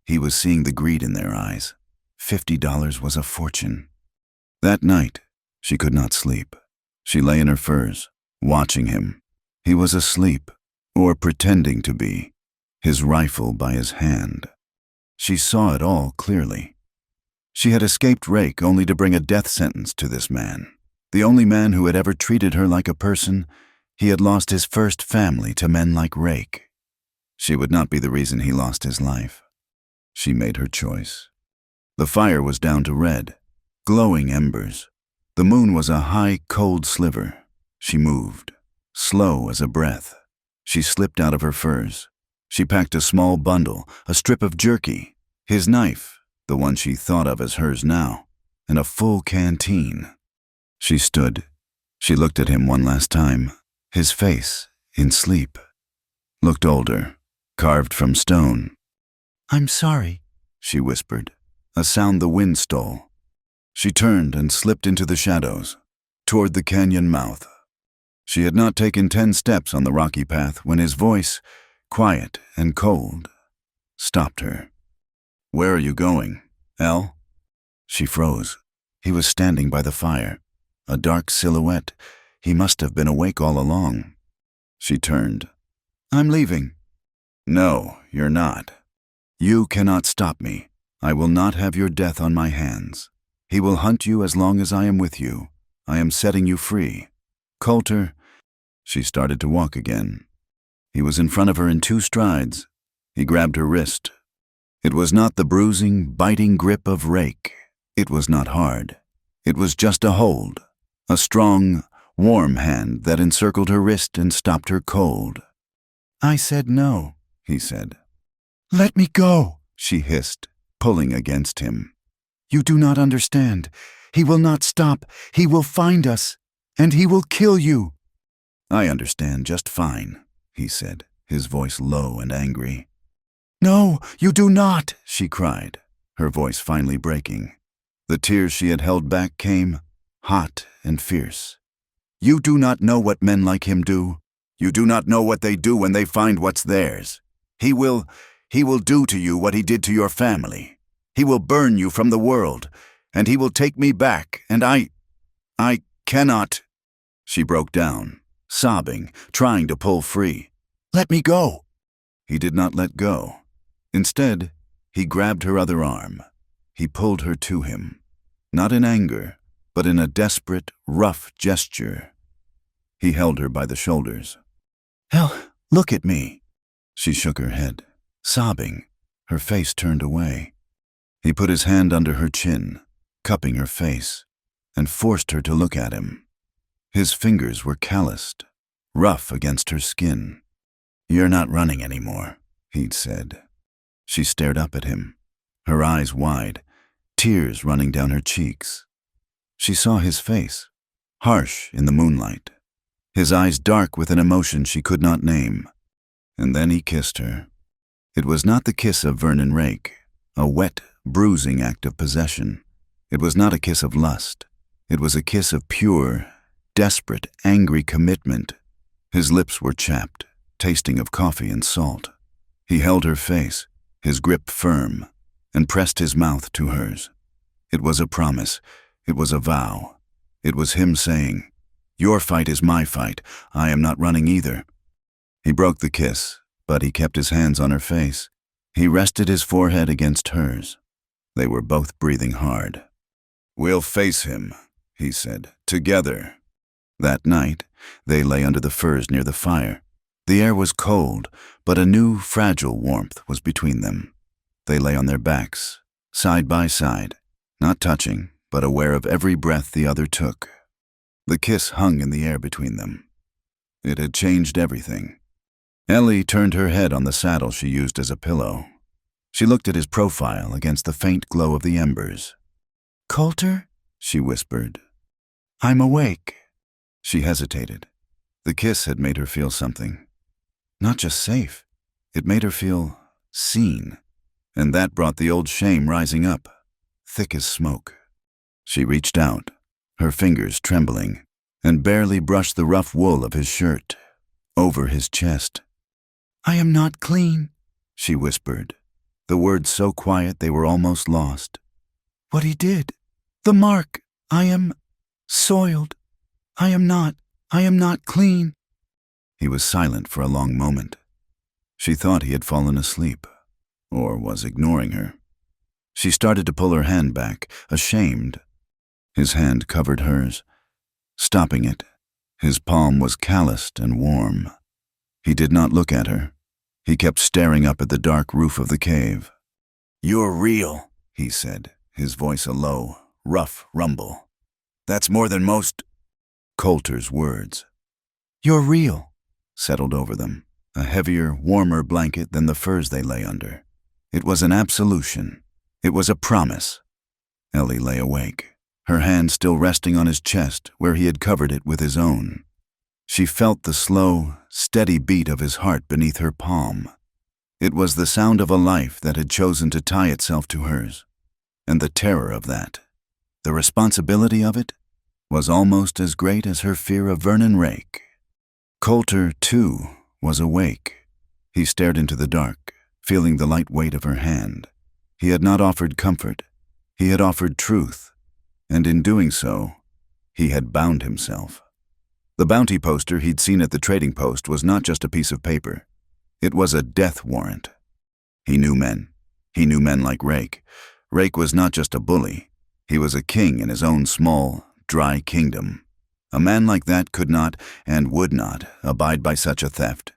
He was seeing the greed in their eyes. $50 was a fortune. That night, she could not sleep. She lay in her furs, watching him. He was asleep, or pretending to be, his rifle by his hand. She saw it all clearly. She had escaped Rake only to bring a death sentence to this man. The only man who had ever treated her like a person. He had lost his first family to men like Rake. She would not be the reason he lost his life. She made her choice. The fire was down to red, glowing embers. The moon was a high, cold sliver. She moved, slow as a breath. She slipped out of her furs. She packed a small bundle, a strip of jerky, his knife, the one she thought of as hers now, and a full canteen. She stood. She looked at him one last time. His face, in sleep, looked older, carved from stone. "I'm sorry," she whispered, a sound the wind stole. She turned and slipped into the shadows, toward the canyon mouth. She had not taken 10 steps on the rocky path when his voice, quiet and cold, stopped her. "Where are you going, Elle?" She froze. He was standing by the fire, a dark silhouette. He must have been awake all along. She turned. "I'm leaving." "No, you're not. You cannot stop me. I will not have your death on my hands. He will hunt you as long as I am with you. I am setting you free. Coulter." She started to walk again. He was in front of her in 2 strides. He grabbed her wrist. It was not the bruising, biting grip of Rake. It was not hard. It was just a hold, a strong, warm hand that encircled her wrist and stopped her cold. "I said no," he said. "Let me go," she hissed, pulling against him. "You do not understand. He will not stop. He will find us, and he will kill you." "I understand just fine," he said, his voice low and angry. "No, you do not," she cried, her voice finally breaking. The tears she had held back came, hot and fierce. "You do not know what men like him do. You do not know what they do when they find what's theirs. He will do to you what he did to your family. He will burn you from the world, and he will take me back, and I cannot." She broke down, sobbing, trying to pull free. "Let me go." He did not let go. Instead, he grabbed her other arm. He pulled her to him, not in anger, but in a desperate, rough gesture. He held her by the shoulders. "Hell, look at me." She shook her head, sobbing, her face turned away. He put his hand under her chin, cupping her face, and forced her to look at him. His fingers were calloused, rough against her skin. "You're not running anymore," he'd said. She stared up at him, her eyes wide, tears running down her cheeks. She saw his face, harsh in the moonlight, his eyes dark with an emotion she could not name. And then he kissed her. It was not the kiss of Vernon Rake, a wet, bruising act of possession. It was not a kiss of lust. It was a kiss of pure, desperate, angry commitment. His lips were chapped, tasting of coffee and salt. He held her face, his grip firm, and pressed his mouth to hers. It was a promise. It was a vow. It was him saying, "Your fight is my fight. I am not running either." He broke the kiss, but he kept his hands on her face. He rested his forehead against hers. They were both breathing hard. "We'll face him," he said, "together." That night, they lay under the firs near the fire. The air was cold, but a new, fragile warmth was between them. They lay on their backs, side by side, not touching, but aware of every breath the other took. The kiss hung in the air between them, It had changed everything. Ellie turned her head on the saddle she used as a pillow. She looked at his profile against the faint glow of the embers. "Coulter?" she whispered. "I'm awake." She hesitated. The kiss had made her feel something. Not just safe. It made her feel seen. And that brought the old shame rising up, thick as smoke. She reached out, her fingers trembling, and barely brushed the rough wool of his shirt over his chest. "I am not clean," she whispered, the words so quiet they were almost lost. "What he did, the mark, I am soiled. I am not clean." He was silent for a long moment. She thought he had fallen asleep, or was ignoring her. She started to pull her hand back, ashamed. His hand covered hers, stopping it. His palm was calloused and warm. He did not look at her. He kept staring up at the dark roof of the cave. "You're real," he said, his voice a low, rough rumble. "That's more than most—" Coulter's words. "You're real," settled over them, a heavier, warmer blanket than the furs they lay under. It was an absolution. It was a promise. Ellie lay awake, her hand still resting on his chest where he had covered it with his own. She felt the slow, steady beat of his heart beneath her palm. It was the sound of a life that had chosen to tie itself to hers. And the terror of that, the responsibility of it, was almost as great as her fear of Vernon Rake. Coulter, too, was awake. He stared into the dark, feeling the light weight of her hand. He had not offered comfort. He had offered truth. And in doing so, he had bound himself. The bounty poster he'd seen at the trading post was not just a piece of paper. It was a death warrant. He knew men. He knew men like Rake. Rake was not just a bully. He was a king in his own small, dry kingdom. A man like that could not and would not abide by such a theft.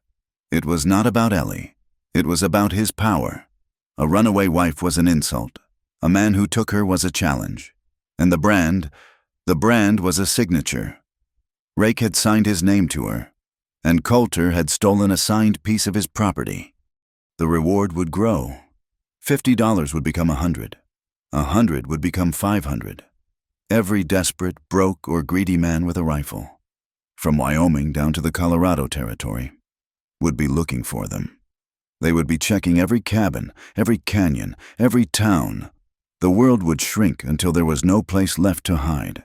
It was not about Ellie. It was about his power. A runaway wife was an insult. A man who took her was a challenge. And the brand was a signature. Rake had signed his name to her, and Coulter had stolen a signed piece of his property. The reward would grow. $50 would become $100. $100 would become $500. Every desperate, broke, or greedy man with a rifle, from Wyoming down to the Colorado territory, would be looking for them. They would be checking every cabin, every canyon, every town. The world would shrink until there was no place left to hide.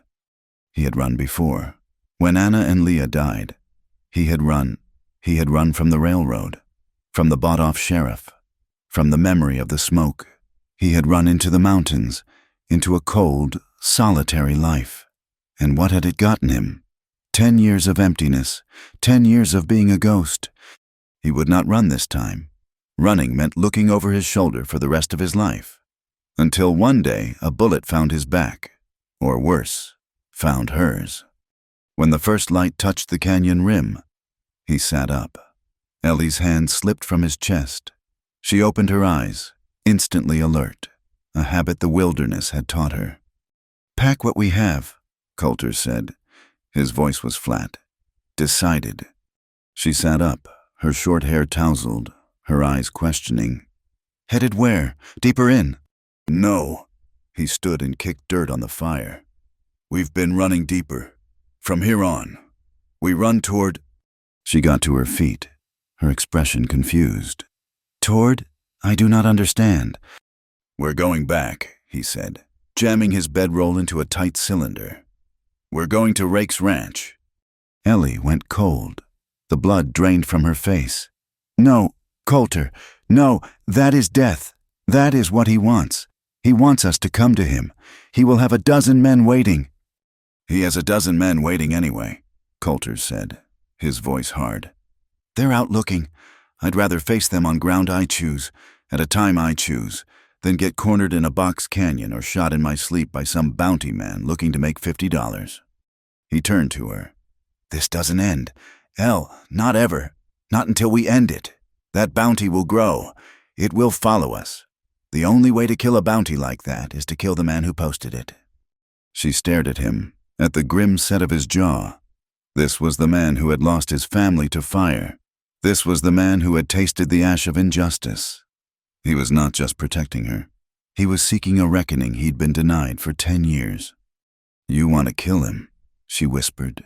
He had run before. When Anna and Leah died, he had run from the railroad, from the bought-off sheriff, from the memory of the smoke. He had run into the mountains, into a cold, solitary life. And what had it gotten him? 10 years of emptiness, 10 years of being a ghost. He would not run this time. Running meant looking over his shoulder for the rest of his life. Until one day a bullet found his back, or worse, found hers. When the first light touched the canyon rim, he sat up. Ellie's hand slipped from his chest. She opened her eyes, instantly alert, a habit the wilderness had taught her. "Pack what we have," Coulter said. His voice was flat, decided. She sat up, her short hair tousled, her eyes questioning. "Headed where? Deeper in?" "No." He stood and kicked dirt on the fire. "We've been running deeper. From here on, we run toward—" She got to her feet, her expression confused. "Toward? I do not understand." "We're going back," he said, jamming his bedroll into a tight cylinder. "We're going to Rake's ranch." Ellie went cold. The blood drained from her face. "No, Coulter, no, that is death. That is what he wants. He wants us to come to him. He will have a dozen men waiting." "He has a dozen men waiting anyway," Coulter said, his voice hard. "They're out looking. I'd rather face them on ground I choose, at a time I choose, than get cornered in a box canyon or shot in my sleep by some bounty man looking to make $50. He turned to her. "This doesn't end. Elle, not ever. Not until we end it. That bounty will grow. It will follow us. The only way to kill a bounty like that is to kill the man who posted it." She stared at him, at the grim set of his jaw. This was the man who had lost his family to fire. This was the man who had tasted the ash of injustice. He was not just protecting her. He was seeking a reckoning he'd been denied for 10 years. "You want to kill him," she whispered.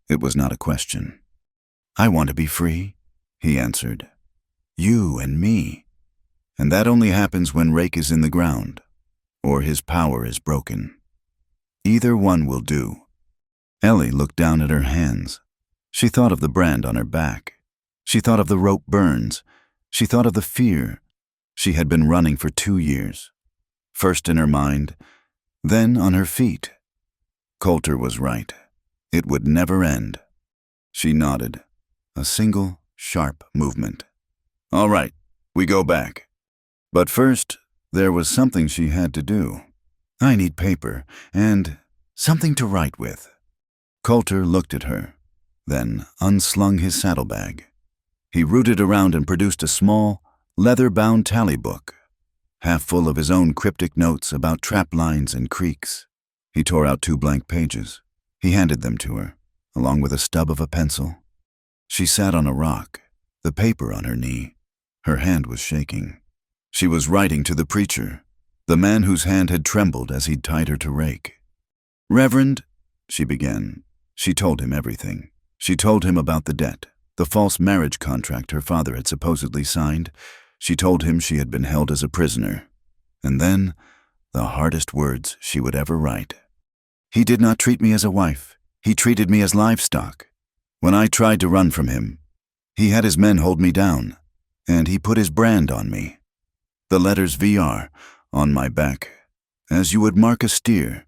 It was not a question. "I want to be free," he answered. "You and me. And that only happens when Rake is in the ground, or his power is broken. Either one will do." Ellie looked down at her hands. She thought of the brand on her back. She thought of the rope burns. She thought of the fear. She had been running for 2 years. First in her mind, then on her feet. Coulter was right. It would never end. She nodded. A single, sharp movement. "All right, we go back." But first, there was something she had to do. "I need paper and something to write with." Coulter looked at her, then unslung his saddlebag. He rooted around and produced a small, leather-bound tally book, half full of his own cryptic notes about trap lines and creeks. He tore out 2 blank pages. He handed them to her, along with a stub of a pencil. She sat on a rock, the paper on her knee. Her hand was shaking. She was writing to the preacher, the man whose hand had trembled as he'd tied her to Rake. "Reverend," she began. She told him everything. She told him about the debt, the false marriage contract her father had supposedly signed. She told him she had been held as a prisoner. And then, the hardest words she would ever write. "He did not treat me as a wife. He treated me as livestock. When I tried to run from him, he had his men hold me down, and he put his brand on me. The letters VR on my back, as you would mark a steer.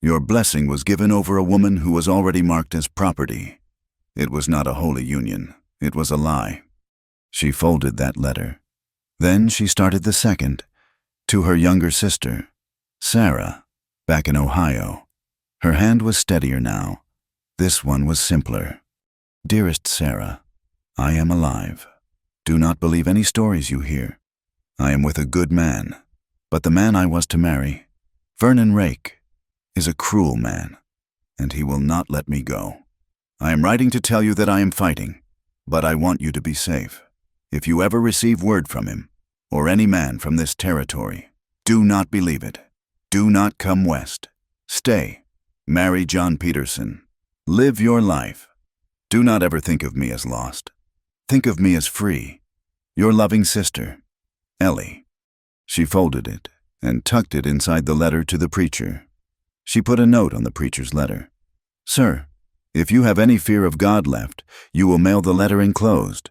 Your blessing was given over a woman who was already marked as property. It was not a holy union. It was a lie." She folded that letter. Then she started the second, to her younger sister, Sarah, back in Ohio. Her hand was steadier now. This one was simpler. "Dearest Sarah, I am alive. Do not believe any stories you hear. I am with a good man, but the man I was to marry, Vernon Rake, is a cruel man, and he will not let me go. I am writing to tell you that I am fighting, but I want you to be safe. If you ever receive word from him, or any man from this territory, do not believe it. Do not come west. Stay. Marry John Peterson. Live your life. Do not ever think of me as lost. Think of me as free. Your loving sister, Ellie." She folded it and tucked it inside the letter to the preacher. She put a note on the preacher's letter. "Sir, if you have any fear of God left, you will mail the letter enclosed.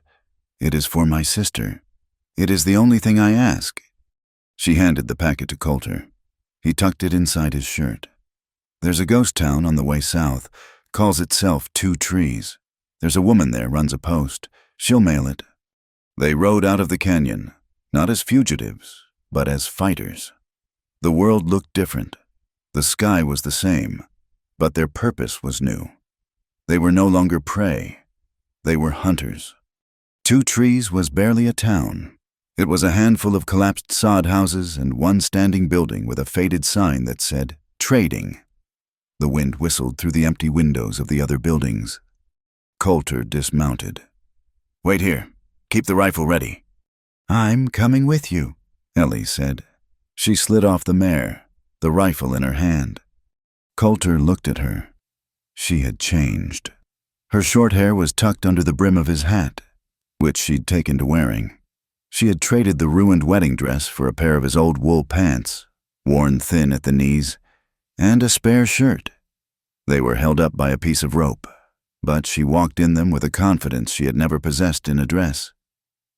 It is for my sister. It is the only thing I ask." She handed the packet to Coulter. He tucked it inside his shirt. "There's a ghost town on the way south, calls itself 2 Trees. There's a woman there, runs a post. She'll mail it." They rode out of the canyon, not as fugitives, but as fighters. The world looked different. The sky was the same, but their purpose was new. They were no longer prey. They were hunters. 2 Trees was barely a town. It was a handful of collapsed sod houses and one standing building with a faded sign that said, "Trading." The wind whistled through the empty windows of the other buildings. Coulter dismounted. "Wait here. Keep the rifle ready." "I'm coming with you," Ellie said. She slid off the mare, the rifle in her hand. Coulter looked at her. She had changed. Her short hair was tucked under the brim of his hat, which she'd taken to wearing. She had traded the ruined wedding dress for a pair of his old wool pants, worn thin at the knees, and a spare shirt. They were held up by a piece of rope, but she walked in them with a confidence she had never possessed in a dress.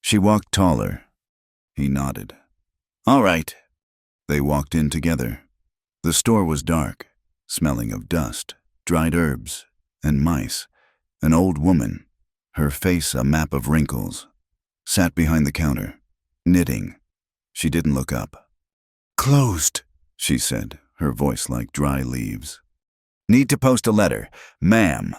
She walked taller. He nodded. "All right." They walked in together. The store was dark, smelling of dust, dried herbs, and mice. An old woman, her face a map of wrinkles, sat behind the counter, knitting. She didn't look up. "Closed," she said, her voice like dry leaves. "Need to post a letter, ma'am,"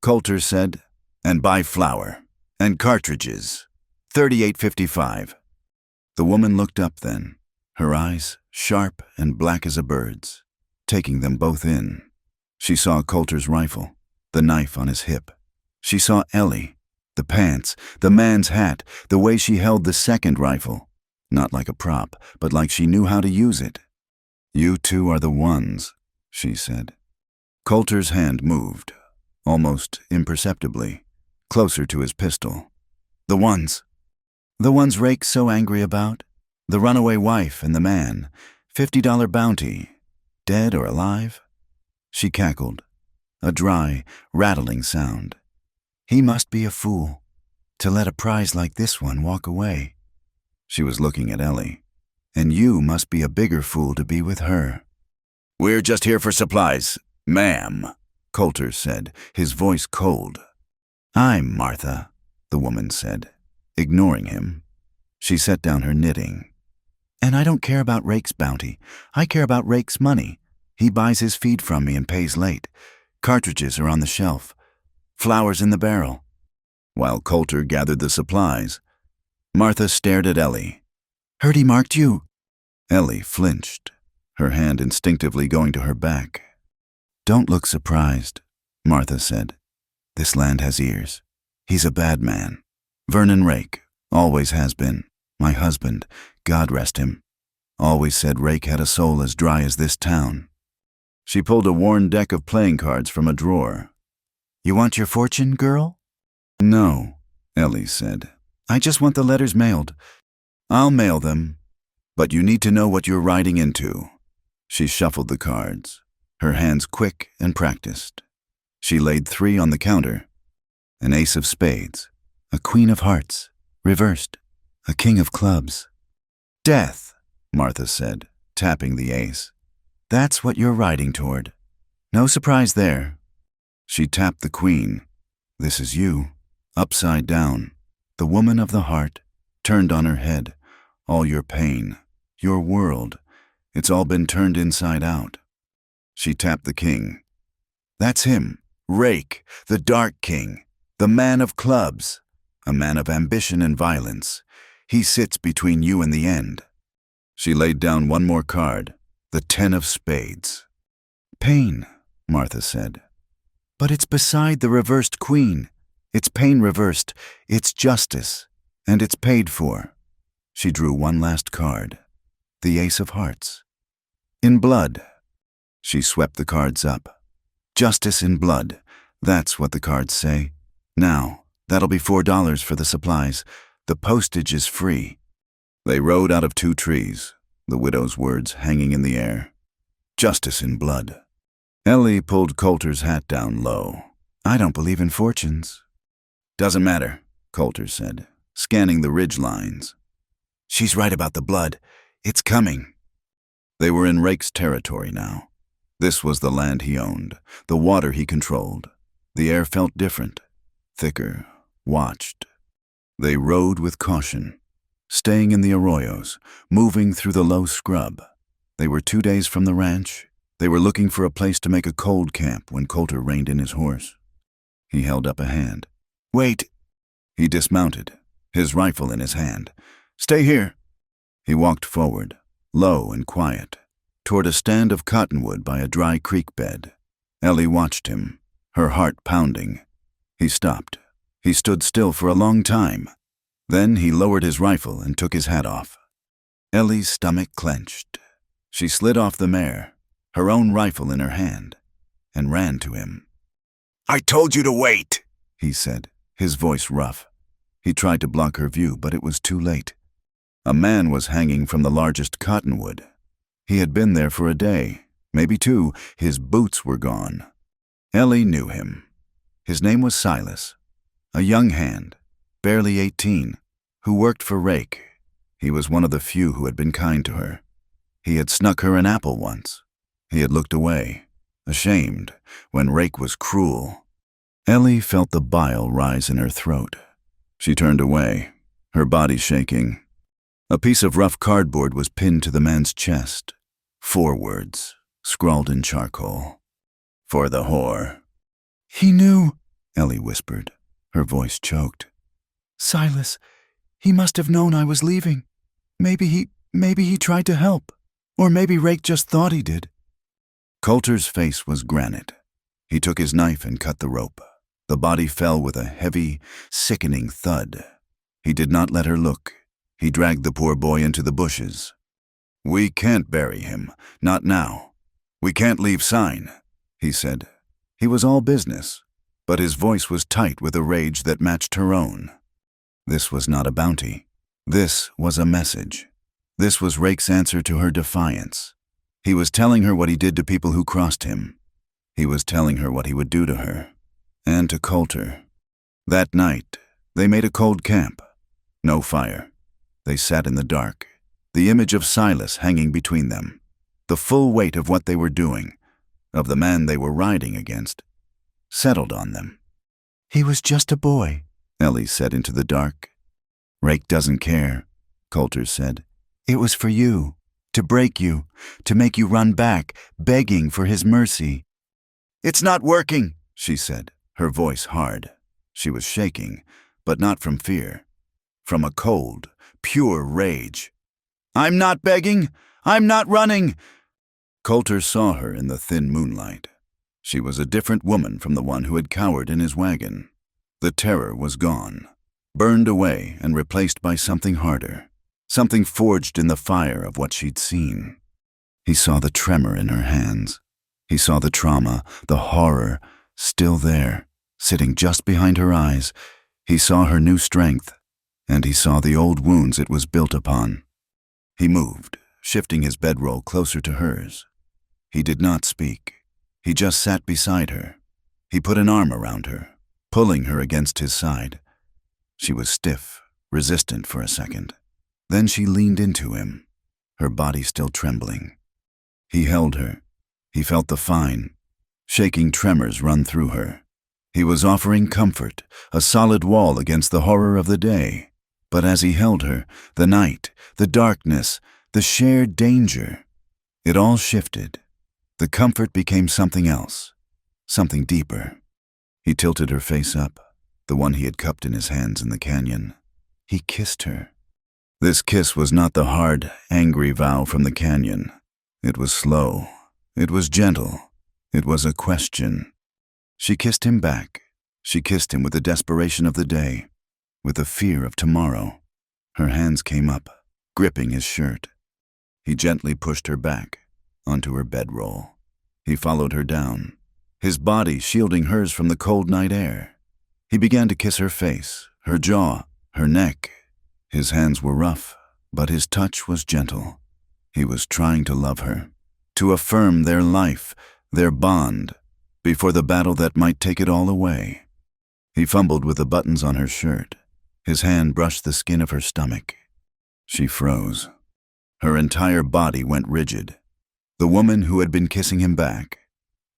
Coulter said, "and buy flour, and cartridges, 38.55. The woman looked up then, her eyes sharp and black as a bird's, taking them both in. She saw Coulter's rifle, the knife on his hip, She saw Ellie, the pants, the man's hat, the way she held the second rifle. Not like a prop, but like she knew how to use it. "You two are the ones," she said. Coulter's hand moved, almost imperceptibly, closer to his pistol. "The ones. The ones Rake's so angry about? The runaway wife and the man. $50 bounty. Dead or alive?" She cackled, a dry, rattling sound. "He must be a fool to let a prize like this one walk away." She was looking at Ellie. "And you must be a bigger fool to be with her." "We're just here for supplies, ma'am," Coulter said, his voice cold. "I'm Martha," the woman said, ignoring him. She set down her knitting. "And I don't care about Rake's bounty. I care about Rake's money. He buys his feed from me and pays late. Cartridges are on the shelf. Flowers in the barrel." While Coulter gathered the supplies, Martha stared at Ellie. "Heard he marked you." Ellie flinched, her hand instinctively going to her back. "Don't look surprised," Martha said. "This land has ears. He's a bad man. Vernon Rake, always has been. My husband, God rest him, always said Rake had a soul as dry as this town." She pulled a worn deck of playing cards from a drawer. "You want your fortune, girl?" "No," Ellie said. "I just want the letters mailed." "I'll mail them, but you need to know what you're riding into." She shuffled the cards, her hands quick and practiced. She laid 3 on the counter: an ace of spades, a queen of hearts, reversed, a king of clubs. "Death," Martha said, tapping the ace. "That's what you're riding toward. No surprise there." She tapped the queen. "This is you, upside down, the woman of the heart, turned on her head. All your pain, your world, it's all been turned inside out." She tapped the king. "That's him, Rake, the Dark King, the man of clubs, a man of ambition and violence. He sits between you and the end." She laid down one more card, the 10 of spades. "Pain," Martha said. "But it's beside the reversed queen. It's pain reversed, it's justice, and it's paid for." She drew one last card, the ace of hearts. "In blood." She swept the cards up. "Justice in blood, that's what the cards say. Now, that'll be $4 for the supplies. The postage is free." They rode out of 2 trees, the widow's words hanging in the air. Justice in blood. Ellie pulled Coulter's hat down low. "I don't believe in fortunes." "Doesn't matter," Coulter said, scanning the ridge lines. "She's right about the blood. It's coming." They were in Rake's territory now. This was the land he owned, the water he controlled. The air felt different, thicker, watched. They rode with caution, staying in the arroyos, moving through the low scrub. They were 2 days from the ranch. They were looking for a place to make a cold camp when Coulter reined in his horse. He held up a hand. "Wait." He dismounted, his rifle in his hand. "Stay here." He walked forward, low and quiet, toward a stand of cottonwood by a dry creek bed. Ellie watched him, her heart pounding. He stopped. He stood still for a long time. Then he lowered his rifle and took his hat off. Ellie's stomach clenched. She slid off the mare, her own rifle in her hand, and ran to him. "I told you to wait," he said, his voice rough. He tried to block her view, but it was too late. A man was hanging from the largest cottonwood. He had been there for a day, maybe 2. His boots were gone. Ellie knew him. His name was Silas, a young hand, barely 18, who worked for Rake. He was one of the few who had been kind to her. He had snuck her an apple once. He had looked away, ashamed, when Rake was cruel. Ellie felt the bile rise in her throat. She turned away, her body shaking. A piece of rough cardboard was pinned to the man's chest. 4 words, scrawled in charcoal. "For the whore." "He knew," Ellie whispered, her voice choked. "Silas, he must have known I was leaving. Maybe he tried to help. Or maybe Rake just thought he did." Coulter's face was granite. He took his knife and cut the rope. The body fell with a heavy, sickening thud. He did not let her look. He dragged the poor boy into the bushes. "We can't bury him, not now. We can't leave sign," he said. He was all business, but his voice was tight with a rage that matched her own. This was not a bounty. This was a message. This was Rake's answer to her defiance. He was telling her what he did to people who crossed him. He was telling her what he would do to her, and to Coulter. That night, they made a cold camp. No fire. They sat in the dark, the image of Silas hanging between them, the full weight of what they were doing, of the man they were riding against, settled on them. "He was just a boy," Ellie said into the dark. "Rake doesn't care," Coulter said. "It was for you, to break you, to make you run back, begging for his mercy." "It's not working," she said, her voice hard. She was shaking, but not from fear, from a cold, pure rage. "I'm not begging. I'm not running." Coulter saw her in the thin moonlight. She was a different woman from the one who had cowered in his wagon. The terror was gone, burned away and replaced by something harder, something forged in the fire of what she'd seen. He saw the tremor in her hands. He saw the trauma, the horror, still there, sitting just behind her eyes. He saw her new strength, and he saw the old wounds it was built upon. He moved, shifting his bedroll closer to hers. He did not speak. He just sat beside her. He put an arm around her, pulling her against his side. She was stiff, resistant for a second. Then she leaned into him, her body still trembling. He held her. He felt the fine, shaking tremors run through her. He was offering comfort, a solid wall against the horror of the day. But as he held her, the night, the darkness, the shared danger, it all shifted. The comfort became something else, something deeper. He tilted her face up, the one he had cupped in his hands in the canyon. He kissed her. This kiss was not the hard, angry vow from the canyon. It was slow. It was gentle. It was a question. She kissed him back. She kissed him with the desperation of the day, with the fear of tomorrow. Her hands came up, gripping his shirt. He gently pushed her back, onto her bedroll. He followed her down, his body shielding hers from the cold night air. He began to kiss her face, her jaw, her neck. His hands were rough, but his touch was gentle. He was trying to love her, to affirm their life, their bond, before the battle that might take it all away. He fumbled with the buttons on her shirt. His hand brushed the skin of her stomach. She froze. Her entire body went rigid. The woman who had been kissing him back,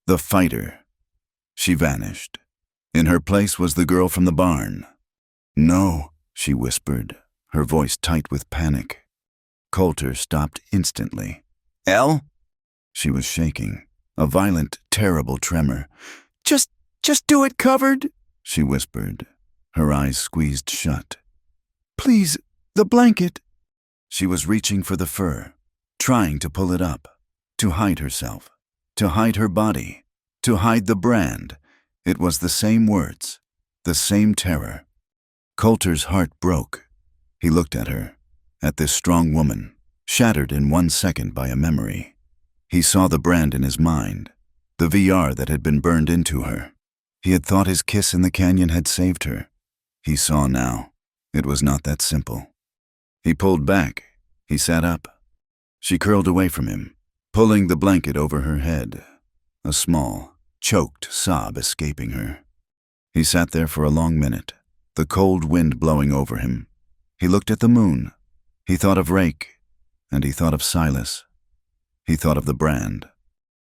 the fighter, she vanished. In her place was the girl from the barn. "No," she whispered, her voice tight with panic. Coulter stopped instantly. "Elle?" She was shaking, a violent, terrible tremor. Just do it, Covered," she whispered, her eyes squeezed shut. "Please, the blanket." She was reaching for the fur, trying to pull it up, to hide herself, to hide her body, to hide the brand. It was the same words, the same terror. Coulter's heart broke. He looked at her, at this strong woman, shattered in 1 second by a memory. He saw the brand in his mind, the VR that had been burned into her. He had thought his kiss in the canyon had saved her. He saw now, it was not that simple. He pulled back. He sat up. She curled away from him, pulling the blanket over her head, a small, choked sob escaping her. He sat there for a long minute, the cold wind blowing over him. He looked at the moon. He thought of Rake, and he thought of Silas. He thought of the brand.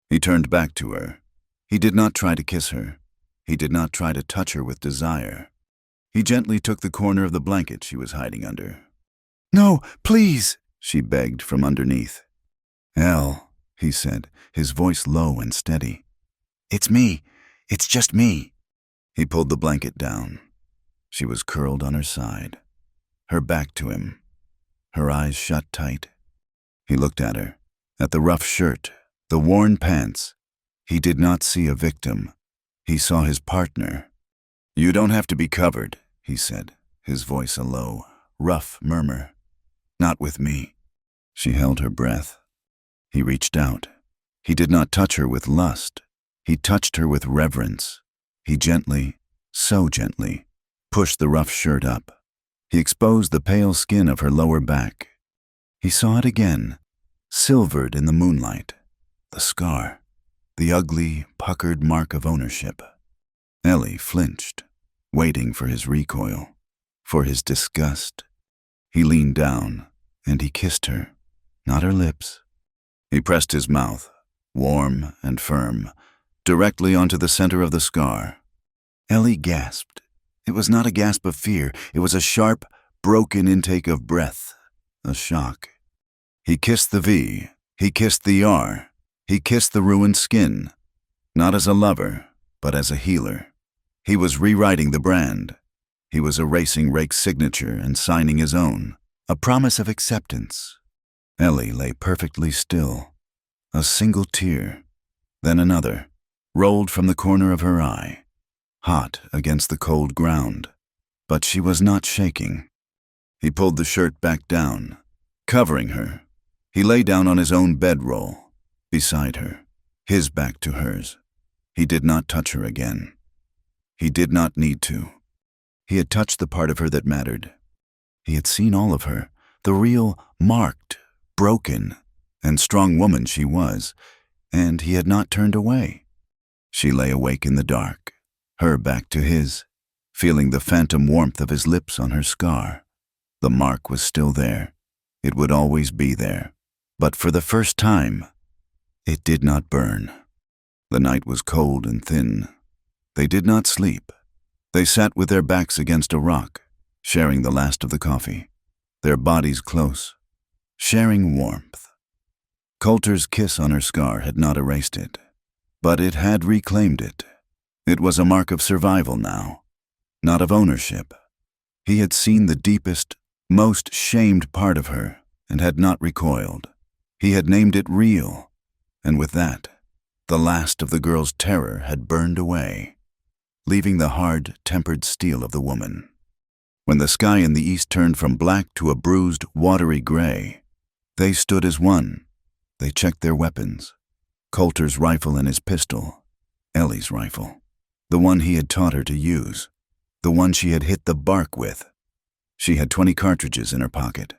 He turned back to her. He did not try to kiss her. He did not try to touch her with desire. He gently took the corner of the blanket she was hiding under. "No, please," she begged from underneath. "Elle," he said, his voice low and steady. "It's me. It's just me." He pulled the blanket down. She was curled on her side, her back to him, her eyes shut tight. He looked at her, at the rough shirt, the worn pants. He did not see a victim. He saw his partner. "You don't have to be covered," he said, his voice a low, rough murmur. "Not with me." She held her breath. He reached out. He did not touch her with lust. He touched her with reverence. He gently, so gently, pushed the rough shirt up. He exposed the pale skin of her lower back. He saw it again, silvered in the moonlight. The scar, the ugly, puckered mark of ownership. Ellie flinched, waiting for his recoil, for his disgust. He leaned down, and he kissed her, not her lips. He pressed his mouth, warm and firm, directly onto the center of the scar. Ellie gasped. It was not a gasp of fear. It was a sharp, broken intake of breath, a shock. He kissed the V. He kissed the R. He kissed the ruined skin, not as a lover, but as a healer. He was rewriting the brand. He was erasing Rake's signature and signing his own, a promise of acceptance. Ellie lay perfectly still. A single tear, then another, rolled from the corner of her eye, hot against the cold ground. But she was not shaking. He pulled the shirt back down, covering her. He lay down on his own bedroll, beside her, his back to hers. He did not touch her again. He did not need to. He had touched the part of her that mattered. He had seen all of her, the real, marked, broken, and strong woman she was, and he had not turned away. She lay awake in the dark, her back to his, feeling the phantom warmth of his lips on her scar. The mark was still there. It would always be there. But for the first time, it did not burn. The night was cold and thin. They did not sleep. They sat with their backs against a rock, sharing the last of the coffee, their bodies close, sharing warmth. Coulter's kiss on her scar had not erased it, but it had reclaimed it. It was a mark of survival now, not of ownership. He had seen the deepest, most shamed part of her and had not recoiled. He had named it real, and with that, the last of the girl's terror had burned away, leaving the hard, tempered steel of the woman. When the sky in the east turned from black to a bruised, watery gray, they stood as one. They checked their weapons, Coulter's rifle and his pistol, Ellie's rifle, the one he had taught her to use, the one she had hit the bark with. She had 20 cartridges in her pocket.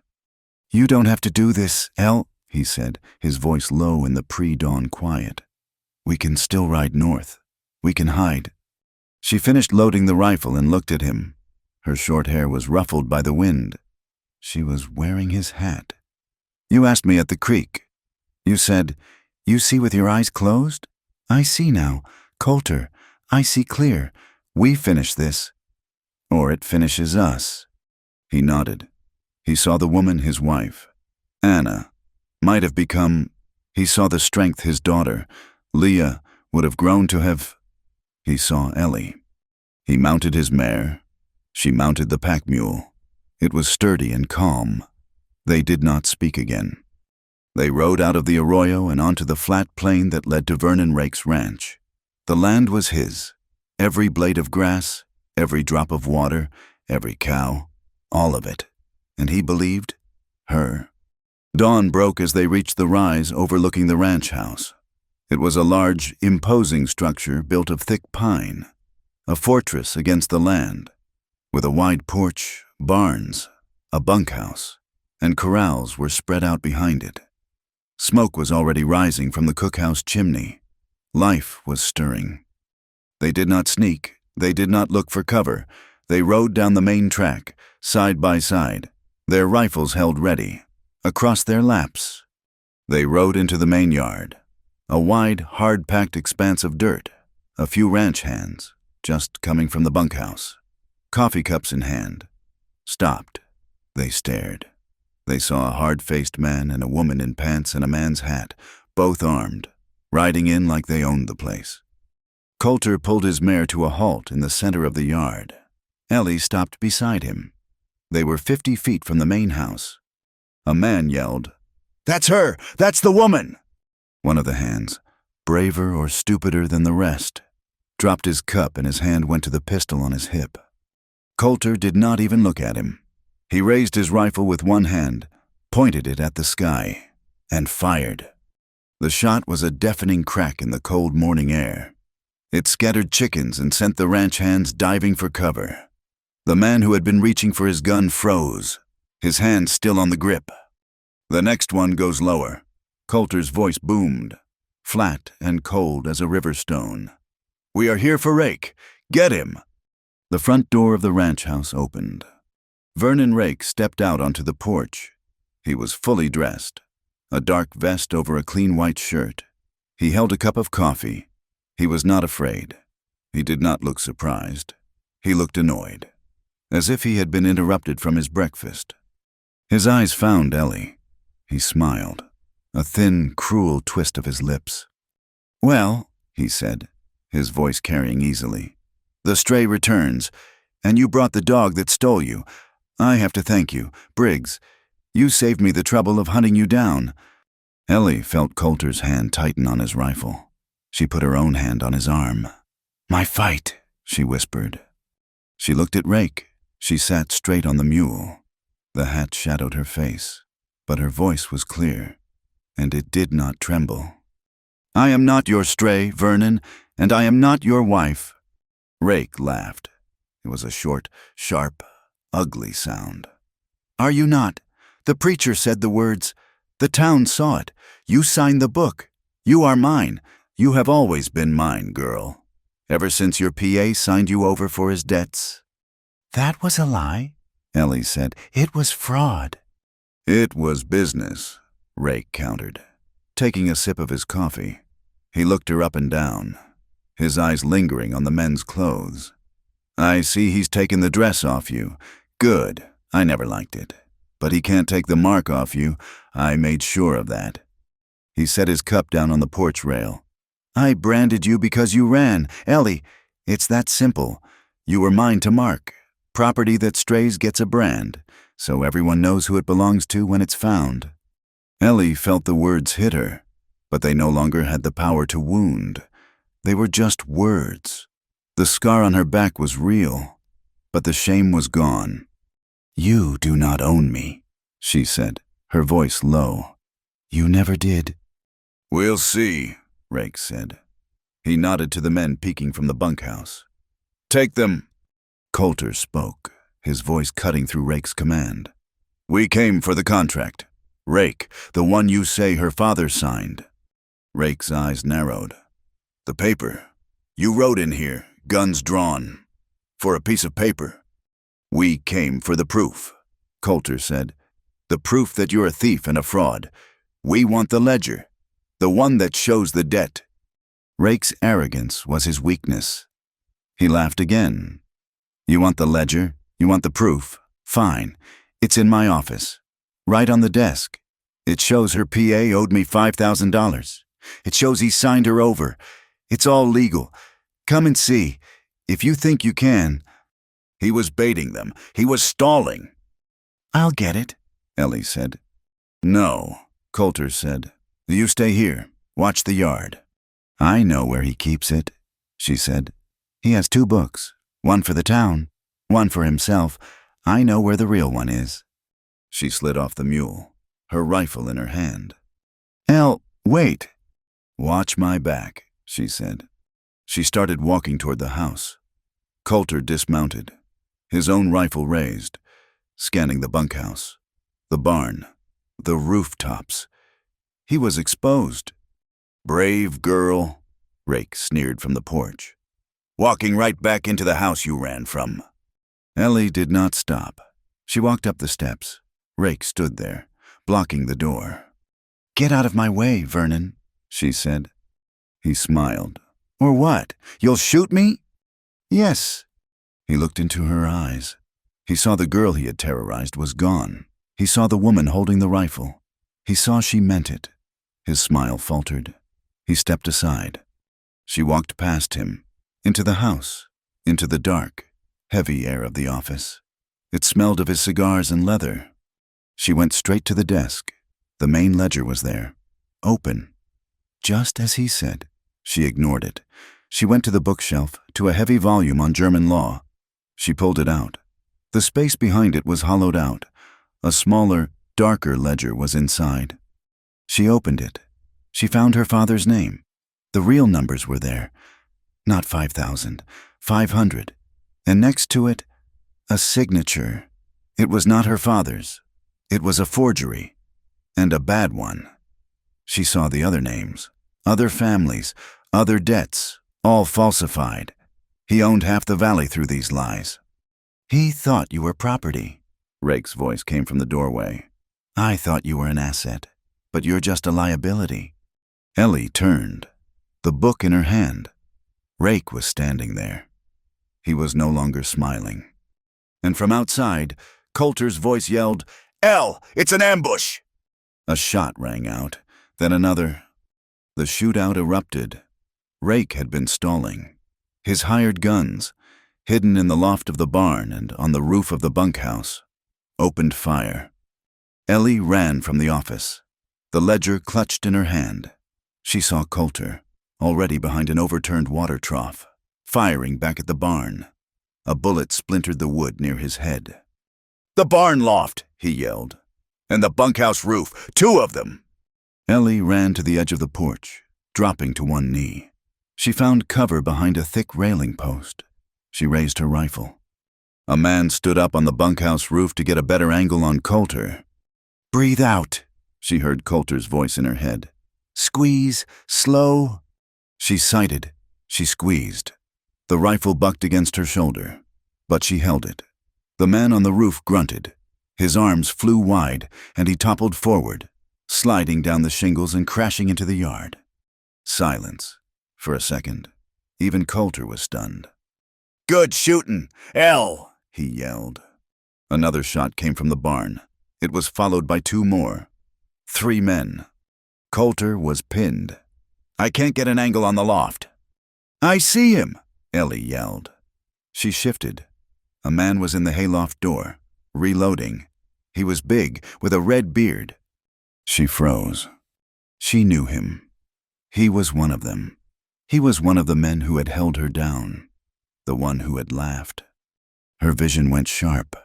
"You don't have to do this, Elle," he said, his voice low in the pre-dawn quiet. "We can still ride north. We can hide." She finished loading the rifle and looked at him. Her short hair was ruffled by the wind. She was wearing his hat. "You asked me at the creek. You said, 'You see with your eyes closed?' I see now. Coulter, I see clear. We finish this. Or it finishes us." He nodded. He saw the woman his wife, Anna, might have become. He saw the strength his daughter, Leah, would have grown to have. He saw Ellie. He mounted his mare. She mounted the pack mule. It was sturdy and calm. They did not speak again. They rode out of the arroyo and onto the flat plain that led to Vernon Rake's ranch. The land was his. Every blade of grass, every drop of water, every cow, all of it. And he believed her. Dawn broke as they reached the rise overlooking the ranch house. It was a large, imposing structure built of thick pine, a fortress against the land, with a wide porch, barns, a bunkhouse, and corrals were spread out behind it. Smoke was already rising from the cookhouse chimney. Life was stirring. They did not sneak. They did not look for cover. They rode down the main track, side by side, their rifles held ready, across their laps. They rode into the main yard, a wide, hard-packed expanse of dirt, a few ranch hands, just coming from the bunkhouse, coffee cups in hand. Stopped. They stared. They saw a hard-faced man and a woman in pants and a man's hat, both armed, riding in like they owned the place. Coulter pulled his mare to a halt in the center of the yard. Ellie stopped beside him. They were 50 feet from the main house. A man yelled, "That's her! That's the woman!" One of the hands, braver or stupider than the rest, dropped his cup and his hand went to the pistol on his hip. Coulter did not even look at him. He raised his rifle with one hand, pointed it at the sky, and fired. The shot was a deafening crack in the cold morning air. It scattered chickens and sent the ranch hands diving for cover. The man who had been reaching for his gun froze, his hand still on the grip. The next one goes lower. Coulter's voice boomed, flat and cold as a river stone. "We are here for Rake. Get him!" The front door of the ranch house opened. Vernon Rake stepped out onto the porch. He was fully dressed, a dark vest over a clean white shirt. He held a cup of coffee. He was not afraid. He did not look surprised. He looked annoyed, as if he had been interrupted from his breakfast. His eyes found Ellie. He smiled, a thin, cruel twist of his lips. "Well," he said, his voice carrying easily, "the stray returns, and you brought the dog that stole you. I have to thank you, Briggs. You saved me the trouble of hunting you down." Ellie felt Coulter's hand tighten on his rifle. She put her own hand on his arm. "My fight," she whispered. She looked at Rake. She sat straight on the mule. The hat shadowed her face, but her voice was clear, and it did not tremble. "I am not your stray, Vernon, and I am not your wife." Rake laughed. It was a short, sharp, ugly sound. "Are you not? The preacher said the words. The town saw it. You signed the book. You are mine. You have always been mine, girl. Ever since your PA signed you over for his debts." "That was a lie," Ellie said. "It was fraud." "It was business," Rake countered, taking a sip of his coffee. He looked her up and down, his eyes lingering on the men's clothes. "I see he's taken the dress off you. Good. I never liked it. But he can't take the mark off you. I made sure of that." He set his cup down on the porch rail. "I branded you because you ran. Ellie, it's that simple. You were mine to mark. Property that strays gets a brand, so everyone knows who it belongs to when it's found." Ellie felt the words hit her, but they no longer had the power to wound. They were just words. The scar on her back was real, but the shame was gone. "You do not own me," she said, her voice low. "You never did." "We'll see," Rake said. He nodded to the men peeking from the bunkhouse. "Take them." Coulter spoke, his voice cutting through Rake's command. "We came for the contract. Rake, the one you say her father signed." Rake's eyes narrowed. "The paper. You wrote in here, guns drawn. For a piece of paper." "We came for the proof," Coulter said. "The proof that you're a thief and a fraud. We want the ledger, the one that shows the debt." Rake's arrogance was his weakness. He laughed again. "You want the ledger? You want the proof? Fine. It's in my office. Right on the desk. It shows her PA owed me $5,000. It shows he signed her over. It's all legal. Come and see. If you think you can." He was baiting them. He was stalling. "I'll get it," Ellie said. "No," Coulter said. "You stay here. Watch the yard." "I know where he keeps it," she said. "He has 2 books. One for the town, one for himself. I know where the real one is." She slid off the mule, her rifle in her hand. "Elle, wait." "Watch my back," she said. She started walking toward the house. Coulter dismounted, his own rifle raised, scanning the bunkhouse, the barn, the rooftops. He was exposed. "Brave girl," Rake sneered from the porch. "Walking right back into the house you ran from." Ellie did not stop. She walked up the steps. Rake stood there, blocking the door. "Get out of my way, Vernon," she said. He smiled. "Or what? You'll shoot me?" "Yes." He looked into her eyes. He saw the girl he had terrorized was gone. He saw the woman holding the rifle. He saw she meant it. His smile faltered. He stepped aside. She walked past him, into the house, into the dark, heavy air of the office. It smelled of his cigars and leather. She went straight to the desk. The main ledger was there, open. Just as he said. She ignored it. She went to the bookshelf, to a heavy volume on German law. She pulled it out. The space behind it was hollowed out. A smaller, darker ledger was inside. She opened it. She found her father's name. The real numbers were there. Not 5,000, 500. And next to it, a signature. It was not her father's. It was a forgery. And a bad one. She saw the other names, other families, other debts, all falsified. He owned half the valley through these lies. He thought you were property. Rake's voice came from the doorway. I thought you were an asset, but you're just a liability. Ellie turned, the book in her hand. Rake was standing there. He was no longer smiling. And from outside, Coulter's voice yelled, "Elle, it's an ambush!" A shot rang out, then another. The shootout erupted. Rake had been stalling. His hired guns, hidden in the loft of the barn and on the roof of the bunkhouse, opened fire. Ellie ran from the office, the ledger clutched in her hand. She saw Coulter, already behind an overturned water trough, firing back at the barn. A bullet splintered the wood near his head. "The barn loft!" he yelled. "And the bunkhouse roof! 2 of them!" Ellie ran to the edge of the porch, dropping to one knee. She found cover behind a thick railing post. She raised her rifle. A man stood up on the bunkhouse roof to get a better angle on Coulter. "Breathe out," she heard Coulter's voice in her head. "Squeeze, slow." She sighted. She squeezed. The rifle bucked against her shoulder, but she held it. The man on the roof grunted. His arms flew wide, and he toppled forward, sliding down the shingles and crashing into the yard. Silence. For a second. Even Coulter was stunned. "Good shootin', Elle!" he yelled. Another shot came from the barn. It was followed by 2 more. 3 men. Coulter was pinned. "I can't get an angle on the loft." "I see him!" Ellie yelled. She shifted. A man was in the hayloft door, reloading. He was big, with a red beard. She froze. She knew him. He was one of them. He was one of the men who had held her down, the one who had laughed. Her vision went sharp.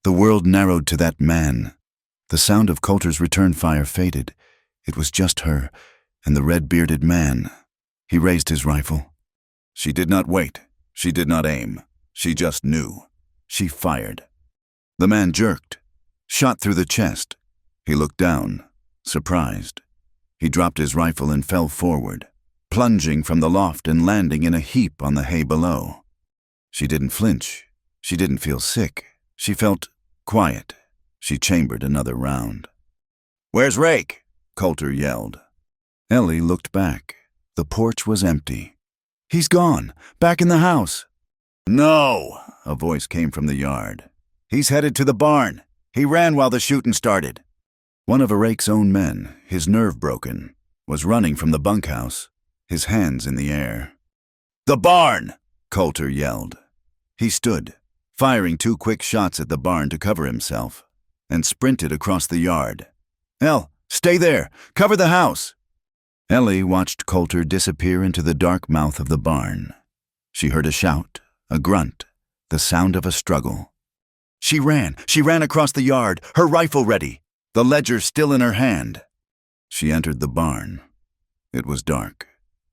The world narrowed to that man. The sound of Coulter's return fire faded. It was just her and the red-bearded man. He raised his rifle. She did not wait. She did not aim. She just knew. She fired. The man jerked, shot through the chest. He looked down, surprised. He dropped his rifle and fell forward, plunging from the loft and landing in a heap on the hay below. She didn't flinch. She didn't feel sick. She felt quiet. She chambered another round. "Where's Rake?" Coulter yelled. Ellie looked back. The porch was empty. "He's gone. Back in the house." "No," a voice came from the yard. "He's headed to the barn. He ran while the shooting started." One of Rake's own men, his nerve broken, was running from the bunkhouse, his hands in the air. "The barn!" Coulter yelled. He stood, firing 2 quick shots at the barn to cover himself, and sprinted across the yard. "Elle, stay there! Cover the house!" Ellie watched Coulter disappear into the dark mouth of the barn. She heard a shout, a grunt, the sound of a struggle. She ran across the yard, her rifle ready, the ledger still in her hand. She entered the barn. It was dark,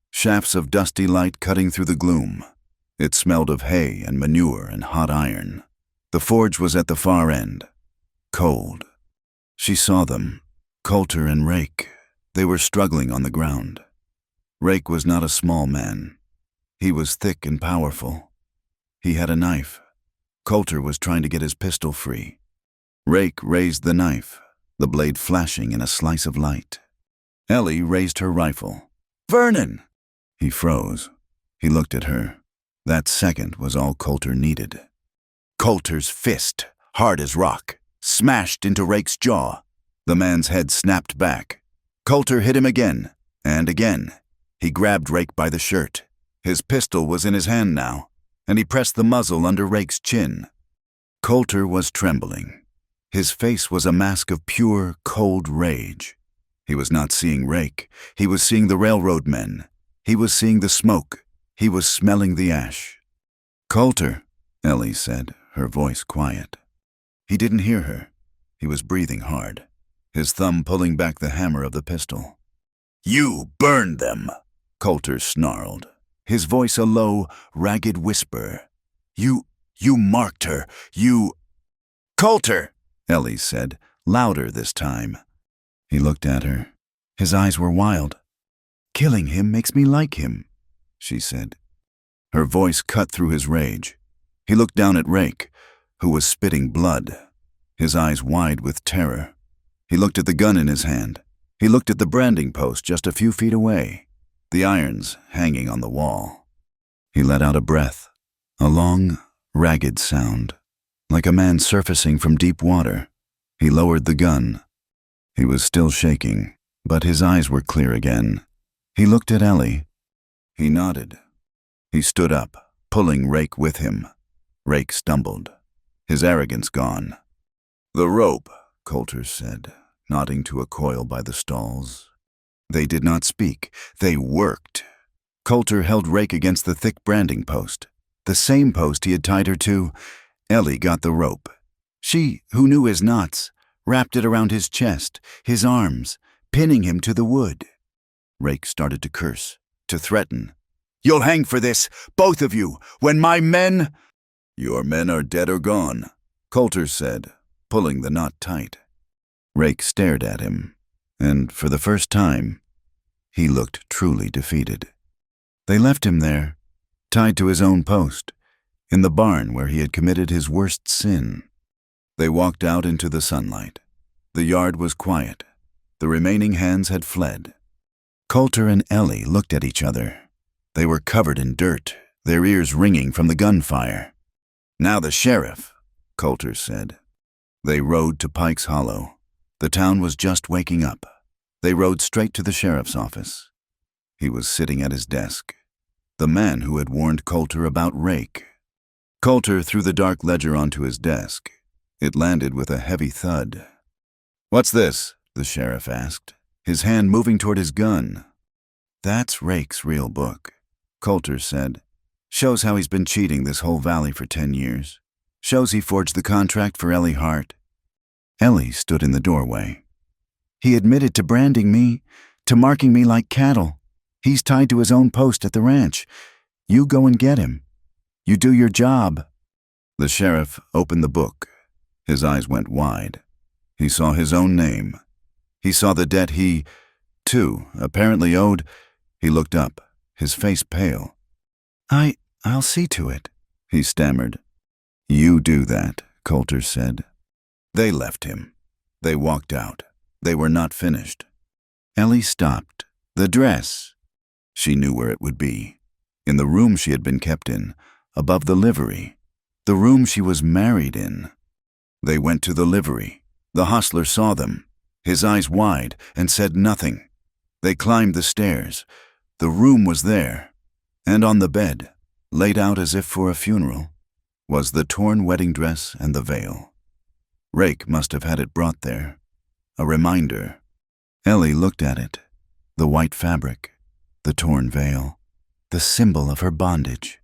shafts of dusty light cutting through the gloom. It smelled of hay and manure and hot iron. The forge was at the far end, cold. She saw them, Coulter and Rake. They were struggling on the ground. Rake was not a small man. He was thick and powerful. He had a knife. Coulter was trying to get his pistol free. Rake raised the knife, the blade flashing in a slice of light. Ellie raised her rifle. "Vernon!" He froze. He looked at her. That second was all Coulter needed. Coulter's fist, hard as rock, smashed into Rake's jaw. The man's head snapped back. Coulter hit him again, and again. He grabbed Rake by the shirt. His pistol was in his hand now, and he pressed the muzzle under Rake's chin. Coulter was trembling. His face was a mask of pure, cold rage. He was not seeing Rake. He was seeing the railroad men. He was seeing the smoke. He was smelling the ash. "Coulter," Ellie said, her voice quiet. He didn't hear her. He was breathing hard, his thumb pulling back the hammer of the pistol. "You burned them," Coulter snarled, his voice a low, ragged whisper. You marked her. You—" "Coulter," Ellie said, louder this time. He looked at her. His eyes were wild. "Killing him makes me like him," she said. Her voice cut through his rage. He looked down at Rake, who was spitting blood, his eyes wide with terror. He looked at the gun in his hand. He looked at the branding post just a few feet away, the irons hanging on the wall. He let out a breath, a long, ragged sound, like a man surfacing from deep water. He lowered the gun. He was still shaking, but his eyes were clear again. He looked at Ellie. He nodded. He stood up, pulling Rake with him. Rake stumbled, his arrogance gone. "The rope," Coulter said, nodding to a coil by the stalls. They did not speak. They worked. Coulter held Rake against the thick branding post, the same post he had tied her to. Ellie got the rope. She, who knew his knots, wrapped it around his chest, his arms, pinning him to the wood. Rake started to curse, to threaten. "You'll hang for this, both of you, when my men—" "Your men are dead or gone," Coulter said, pulling the knot tight. Rake stared at him, and for the first time, he looked truly defeated. They left him there, tied to his own post, in the barn where he had committed his worst sin. They walked out into the sunlight. The yard was quiet. The remaining hands had fled. Coulter and Ellie looked at each other. They were covered in dirt, their ears ringing from the gunfire. "Now the sheriff," Coulter said. They rode to Pike's Hollow. The town was just waking up. They rode straight to the sheriff's office. He was sitting at his desk, the man who had warned Coulter about Rake. Coulter threw the dark ledger onto his desk. It landed with a heavy thud. "What's this?" the sheriff asked, his hand moving toward his gun. "That's Rake's real book," Coulter said. "Shows how he's been cheating this whole valley for 10 years. Shows he forged the contract for Ellie Hart." Ellie stood in the doorway. "He admitted to branding me, to marking me like cattle. He's tied to his own post at the ranch. You go and get him. You do your job." The sheriff opened the book. His eyes went wide. He saw his own name. He saw the debt he, too, apparently owed. He looked up, his face pale. I'll see to it," he stammered. "You do that," Coulter said. They left him. They walked out. They were not finished. Ellie stopped. The dress. She knew where it would be. In the room she had been kept in, above the livery. The room she was married in. They went to the livery. The hostler saw them, his eyes wide, and said nothing. They climbed the stairs. The room was there. And on the bed, laid out as if for a funeral, was the torn wedding dress and the veil. Rake must have had it brought there. A reminder. Ellie looked at it. The white fabric, the torn veil, the symbol of her bondage.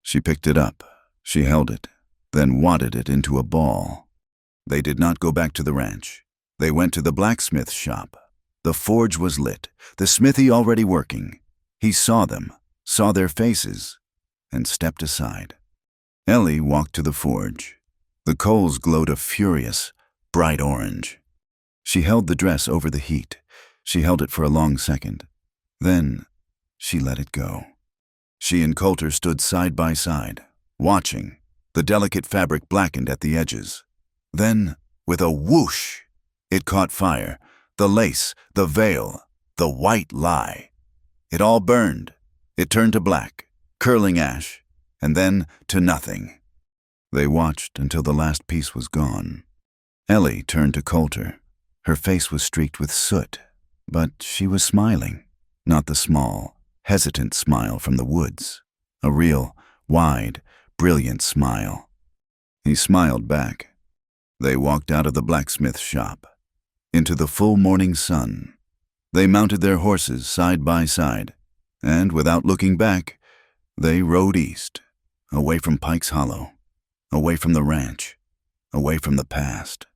She picked it up. She held it, then wadded it into a ball. They did not go back to the ranch. They went to the blacksmith's shop. The forge was lit, the smithy already working. He saw them, saw their faces, and stepped aside. Ellie walked to the forge. The coals glowed a furious, bright orange. She held the dress over the heat. She held it for a long second. Then she let it go. She and Coulter stood side by side, watching. The delicate fabric blackened at the edges. Then, with a whoosh, it caught fire. The lace, the veil, the white lie. It all burned. It turned to black, curling ash, and then to nothing. They watched until the last piece was gone. Ellie turned to Coulter. Her face was streaked with soot, but she was smiling, not the small, hesitant smile from the woods. A real, wide, brilliant smile. He smiled back. They walked out of the blacksmith's shop, into the full morning sun. They mounted their horses side by side, and without looking back, They rode east, away from Pike's Hollow, away from the ranch, away from the past.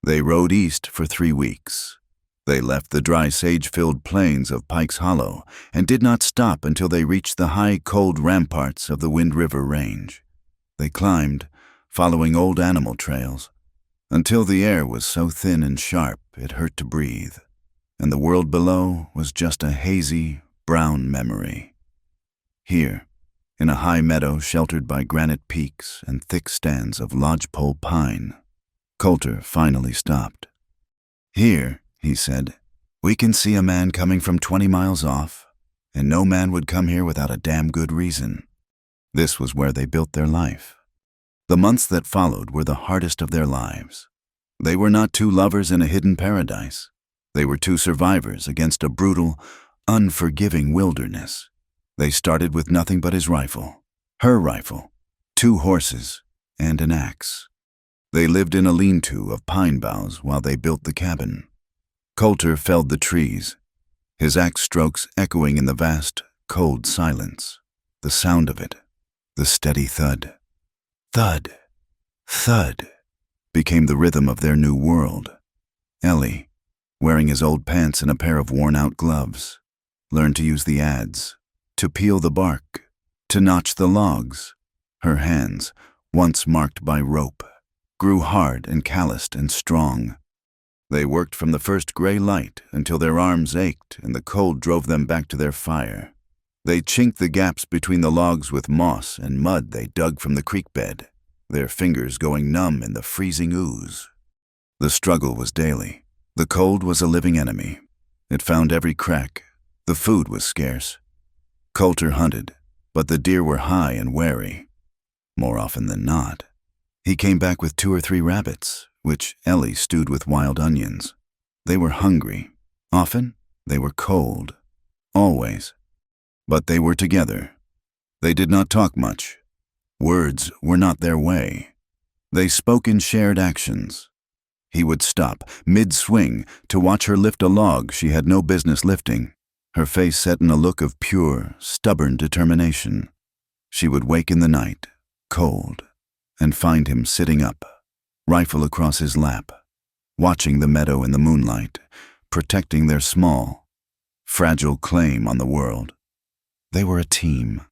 They rode east for 3 weeks. They left the dry sage-filled plains of Pike's Hollow and did not stop until they reached the high, cold ramparts of the Wind River Range. They climbed, following old animal trails, until the air was so thin and sharp it hurt to breathe, and the world below was just a hazy, brown memory. Here, in a high meadow sheltered by granite peaks and thick stands of lodgepole pine, Coulter finally stopped. "Here," he said, "we can see a man coming from 20 miles off, and no man would come here without a damn good reason." This was where they built their life. The months that followed were the hardest of their lives. They were not two lovers in a hidden paradise. They were two survivors against a brutal, unforgiving wilderness. They started with nothing but his rifle, her rifle, 2 horses, and an axe. They lived in a lean-to of pine boughs while they built the cabin. Coulter felled the trees, his axe strokes echoing in the vast, cold silence. The sound of it, the steady thud. Thud, thud, became the rhythm of their new world. Ellie, wearing his old pants and a pair of worn-out gloves, learned to use the adze, to peel the bark, to notch the logs. Her hands, once marked by rope, grew hard and calloused and strong. They worked from the first gray light until their arms ached and the cold drove them back to their fire. They chinked the gaps between the logs with moss and mud they dug from the creek bed, their fingers going numb in the freezing ooze. The struggle was daily. The cold was a living enemy. It found every crack. The food was scarce. Coulter hunted, but the deer were high and wary. More often than not, he came back with 2 or 3 rabbits, which Ellie stewed with wild onions. They were hungry. Often, they were cold. Always. But they were together. They did not talk much. Words were not their way. They spoke in shared actions. He would stop, mid-swing, to watch her lift a log she had no business lifting, her face set in a look of pure, stubborn determination. She would wake in the night, cold, and find him sitting up, rifle across his lap, watching the meadow in the moonlight, protecting their small, fragile claim on the world. They were a team.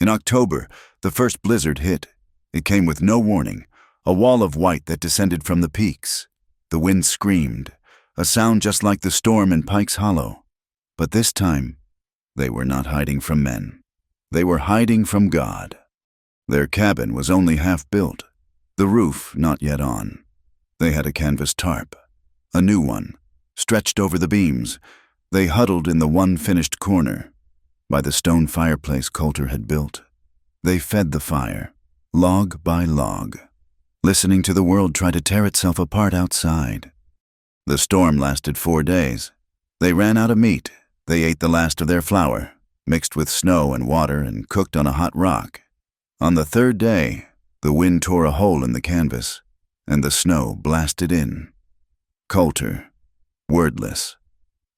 In October, the first blizzard hit. It came with no warning, a wall of white that descended from the peaks. The wind screamed, a sound just like the storm in Pike's Hollow. But this time, they were not hiding from men. They were hiding from God. Their cabin was only half built, the roof not yet on. They had a canvas tarp, a new one, stretched over the beams. They huddled in the one finished corner, by the stone fireplace Coulter had built. They fed the fire, log by log, listening to the world try to tear itself apart outside. The storm lasted 4 days. They ran out of meat. They ate the last of their flour, mixed with snow and water and cooked on a hot rock. On the 3rd day, the wind tore a hole in the canvas, and the snow blasted in. Coulter, wordless,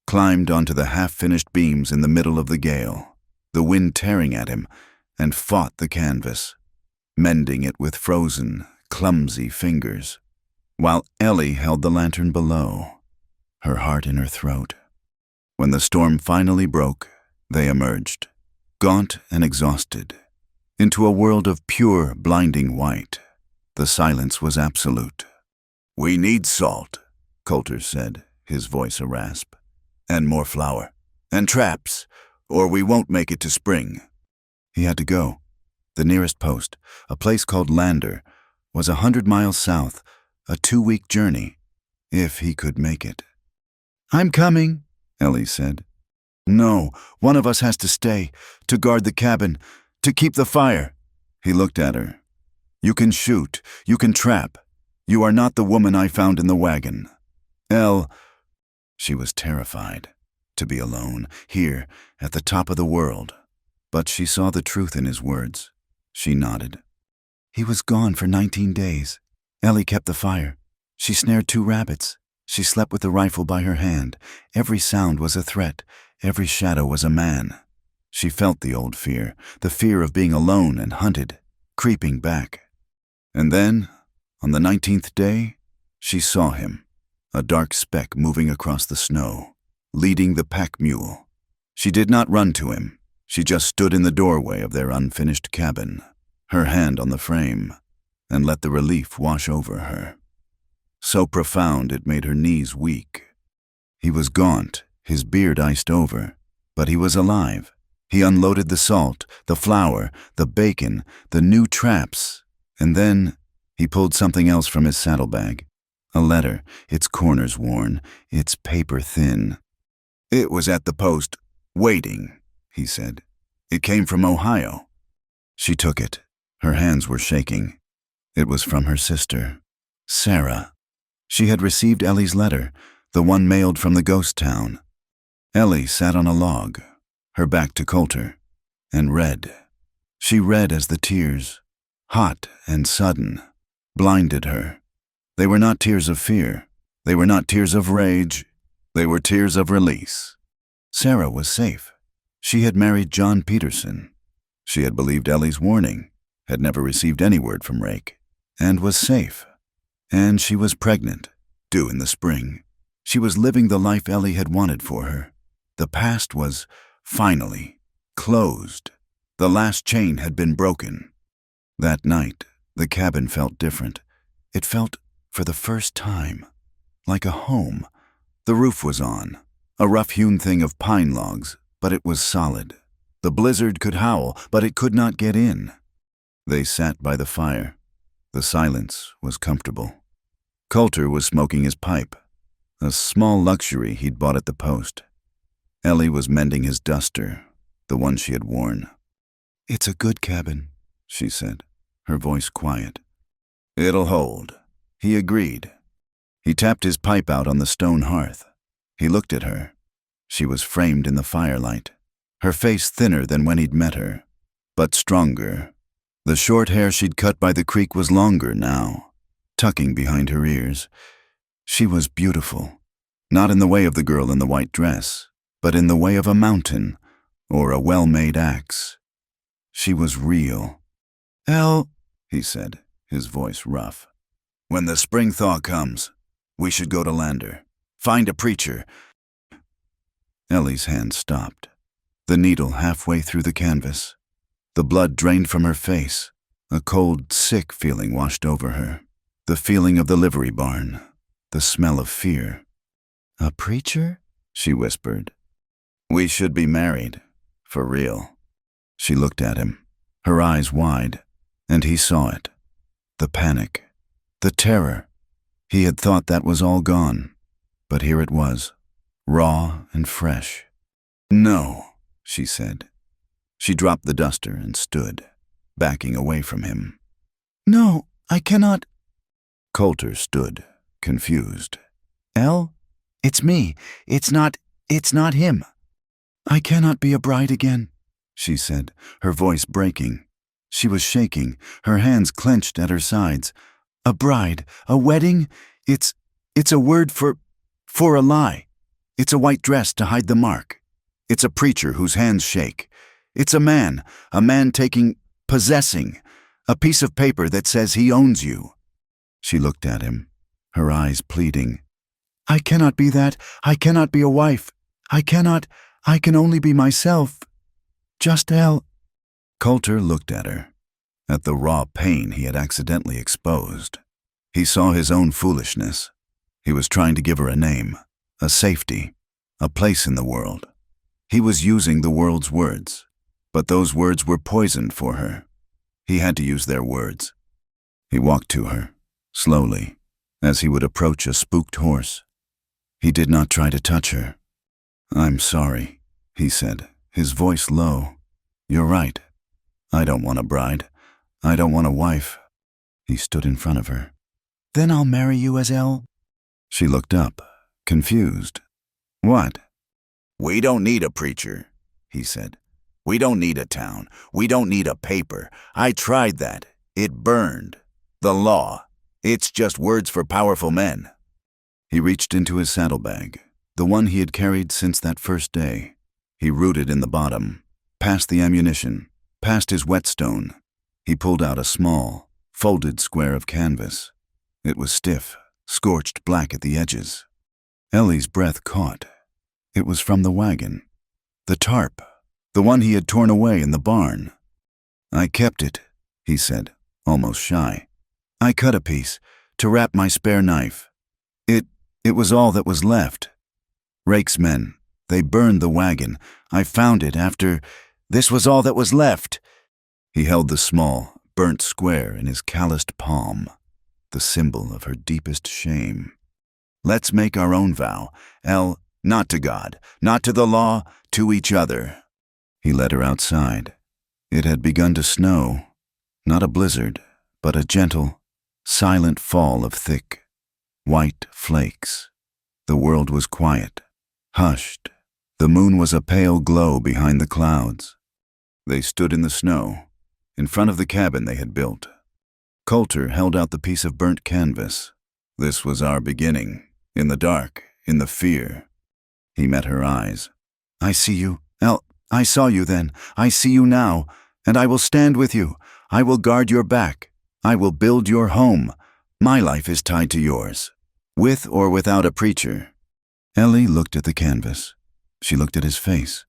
climbed onto the half-finished beams in the middle of the gale, the wind tearing at him, and fought the canvas, mending it with frozen, clumsy fingers, while Ellie held the lantern below, her heart in her throat. When the storm finally broke, they emerged, gaunt and exhausted, into a world of pure, blinding white. The silence was absolute. "We need salt," Coulter said, his voice a rasp. "And more flour. And traps, or we won't make it to spring." He had to go. The nearest post, a place called Lander, was 100 miles south, a 2-week journey, if he could make it. "I'm coming," Ellie said. "No, one of us has to stay, to guard the cabin, to keep the fire." He looked at her. "You can shoot, you can trap. You are not the woman I found in the wagon." She was terrified to be alone, here, at the top of the world. But she saw the truth in his words. She nodded. "He was gone for 19 days. Ellie kept the fire. She snared 2 rabbits. She slept with the rifle by her hand. Every sound was a threat. Every shadow was a man. She felt the old fear, the fear of being alone and hunted, creeping back. And then, on the 19th day, she saw him, a dark speck moving across the snow, leading the pack mule. She did not run to him. She just stood in the doorway of their unfinished cabin, her hand on the frame, and let the relief wash over her. So profound it made her knees weak. He was gaunt, his beard iced over, but he was alive. He unloaded the salt, the flour, the bacon, the new traps, and then he pulled something else from his saddlebag. A letter, its corners worn, its paper thin. It was at the post, waiting, he said. It came from Ohio. She took it. Her hands were shaking. It was from her sister, Sarah. She had received Ellie's letter, the one mailed from the ghost town. Ellie sat on a log, her back to Coulter, and read. She read as the tears, hot and sudden, blinded her. They were not tears of fear. They were not tears of rage. They were tears of release. Sarah was safe. She had married John Peterson. She had believed Ellie's warning, had never received any word from Rake, and was safe. And she was pregnant, due in the spring. She was living the life Ellie had wanted for her. The past was, finally, closed. The last chain had been broken. That night, the cabin felt different. It felt, for the first time, like a home. The roof was on, a rough-hewn thing of pine logs, but it was solid. The blizzard could howl, but it could not get in. They sat by the fire. The silence was comfortable. Coulter was smoking his pipe, a small luxury he'd bought at the post. Ellie was mending his duster, the one she had worn. "It's a good cabin," she said, her voice quiet. "It'll hold," he agreed. He tapped his pipe out on the stone hearth. He looked at her. She was framed in the firelight, her face thinner than when he'd met her, but stronger. The short hair she'd cut by the creek was longer now, tucking behind her ears. She was beautiful, not in the way of the girl in the white dress, but in the way of a mountain or a well-made axe. She was real. "Elle," he said, his voice rough. "When the spring thaw comes, we should go to Lander. Find a preacher." Ellie's hand stopped, the needle halfway through the canvas. The blood drained from her face. A cold, sick feeling washed over her. The feeling of the livery barn. The smell of fear. "A preacher?" she whispered. "We should be married. For real." She looked at him, her eyes wide, and he saw it. The panic. The terror. He had thought that was all gone, but here it was, raw and fresh. "No," she said. She dropped the duster and stood, backing away from him. "No, I cannot." Coulter stood, confused. "Elle, it's me. It's not him." "I cannot be a bride again," she said, her voice breaking. She was shaking, her hands clenched at her sides. "A bride, a wedding? It's a word for a lie. It's a white dress to hide the mark. It's a preacher whose hands shake. It's a man possessing, a piece of paper that says he owns you." She looked at him, her eyes pleading. "I cannot be that. I cannot be a wife. I can only be myself. Just Elle." Coulter looked at her, at the raw pain he had accidentally exposed. He saw his own foolishness. He was trying to give her a name, a safety, a place in the world. He was using the world's words, but those words were poisoned for her. He had to use their words. He walked to her, slowly, as he would approach a spooked horse. He did not try to touch her. "I'm sorry," he said, his voice low. "You're right. I don't want a bride. I don't want a wife." He stood in front of her. "Then I'll marry you as Elle." She looked up, confused. "What?" "We don't need a preacher," he said. "We don't need a town. We don't need a paper. I tried that. It burned. The law. It's just words for powerful men." He reached into his saddlebag, the one he had carried since that first day. He rooted in the bottom, past the ammunition, past his whetstone. He pulled out a small, folded square of canvas. It was stiff, scorched black at the edges. Ellie's breath caught. It was from the wagon. The tarp, the one he had torn away in the barn. "I kept it," he said, almost shy. "I cut a piece, to wrap my spare knife. It was all that was left. Rake's men, they burned the wagon. I found it after. This was all that was left." He held the small, burnt square in his calloused palm, the symbol of her deepest shame. "Let's make our own vow, Elle, not to God, not to the law, to each other." He led her outside. It had begun to snow, not a blizzard, but a gentle, silent fall of thick, white flakes. The world was quiet, hushed. The moon was a pale glow behind the clouds. They stood in the snow, in front of the cabin they had built. Coulter held out the piece of burnt canvas. "This was our beginning, in the dark, in the fear." He met her eyes. "I see you, Elle. I saw you then. I see you now, and I will stand with you. I will guard your back. I will build your home. My life is tied to yours, with or without a preacher." Ellie looked at the canvas. She looked at his face,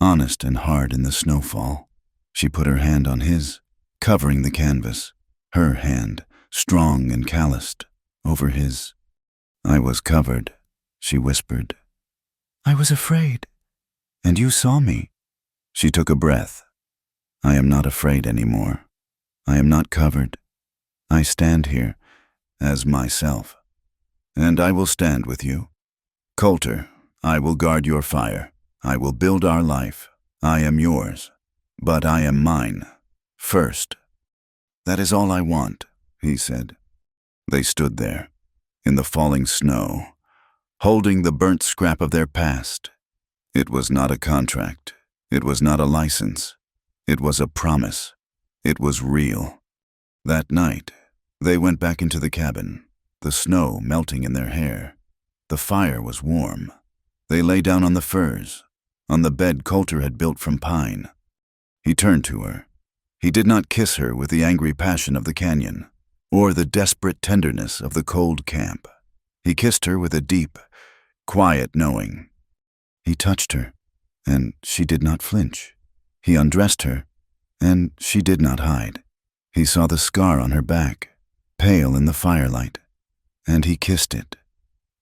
honest and hard in the snowfall. She put her hand on his, covering the canvas, her hand, strong and calloused, over his. "I was covered," she whispered. "I was afraid. And you saw me." She took a breath. "I am not afraid anymore. I am not covered. I stand here as myself. And I will stand with you. Coulter, I will guard your fire. I will build our life. I am yours. But I am mine. First." "That is all I want," he said. They stood there, in the falling snow, holding the burnt scrap of their past. It was not a contract. It was not a license. It was a promise. It was real. That night, they went back into the cabin, the snow melting in their hair. The fire was warm. They lay down on the furs, on the bed Coulter had built from pine. He turned to her. He did not kiss her with the angry passion of the canyon, or the desperate tenderness of the cold camp. He kissed her with a deep, quiet knowing. He touched her, and she did not flinch. He undressed her, and she did not hide. He saw the scar on her back, pale in the firelight, and he kissed it,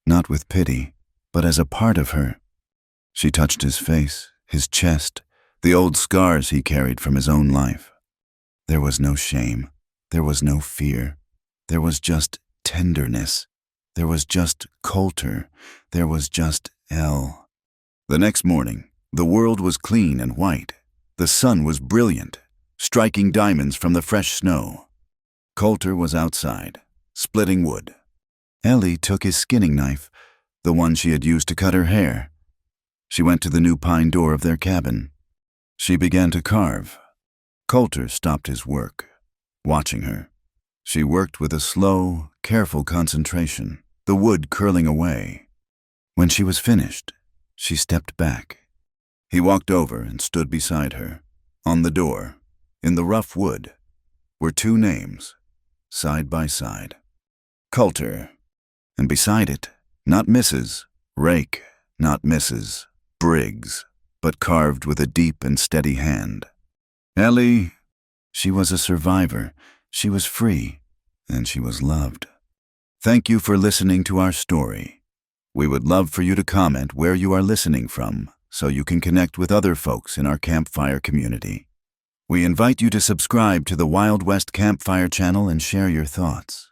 not with pity, but as a part of her. She touched his face, his chest, the old scars he carried from his own life. There was no shame. There was no fear. There was just tenderness. There was just Coulter. There was just Elle. The next morning, the world was clean and white. The sun was brilliant, striking diamonds from the fresh snow. Coulter was outside, splitting wood. Ellie took his skinning knife, the one she had used to cut her hair. She went to the new pine door of their cabin. She began to carve. Coulter stopped his work, watching her. She worked with a slow, careful concentration, the wood curling away. When she was finished, she stepped back. He walked over and stood beside her. On the door, in the rough wood, were two names, side by side. Coulter, and beside it, not Mrs. Rake, not Mrs. Briggs, but carved with a deep and steady hand. Ellie, she was a survivor, she was free, and she was loved. Thank you for listening to our story. We would love for you to comment where you are listening from, so you can connect with other folks in our campfire community. We invite you to subscribe to the Wild West Campfire channel and share your thoughts.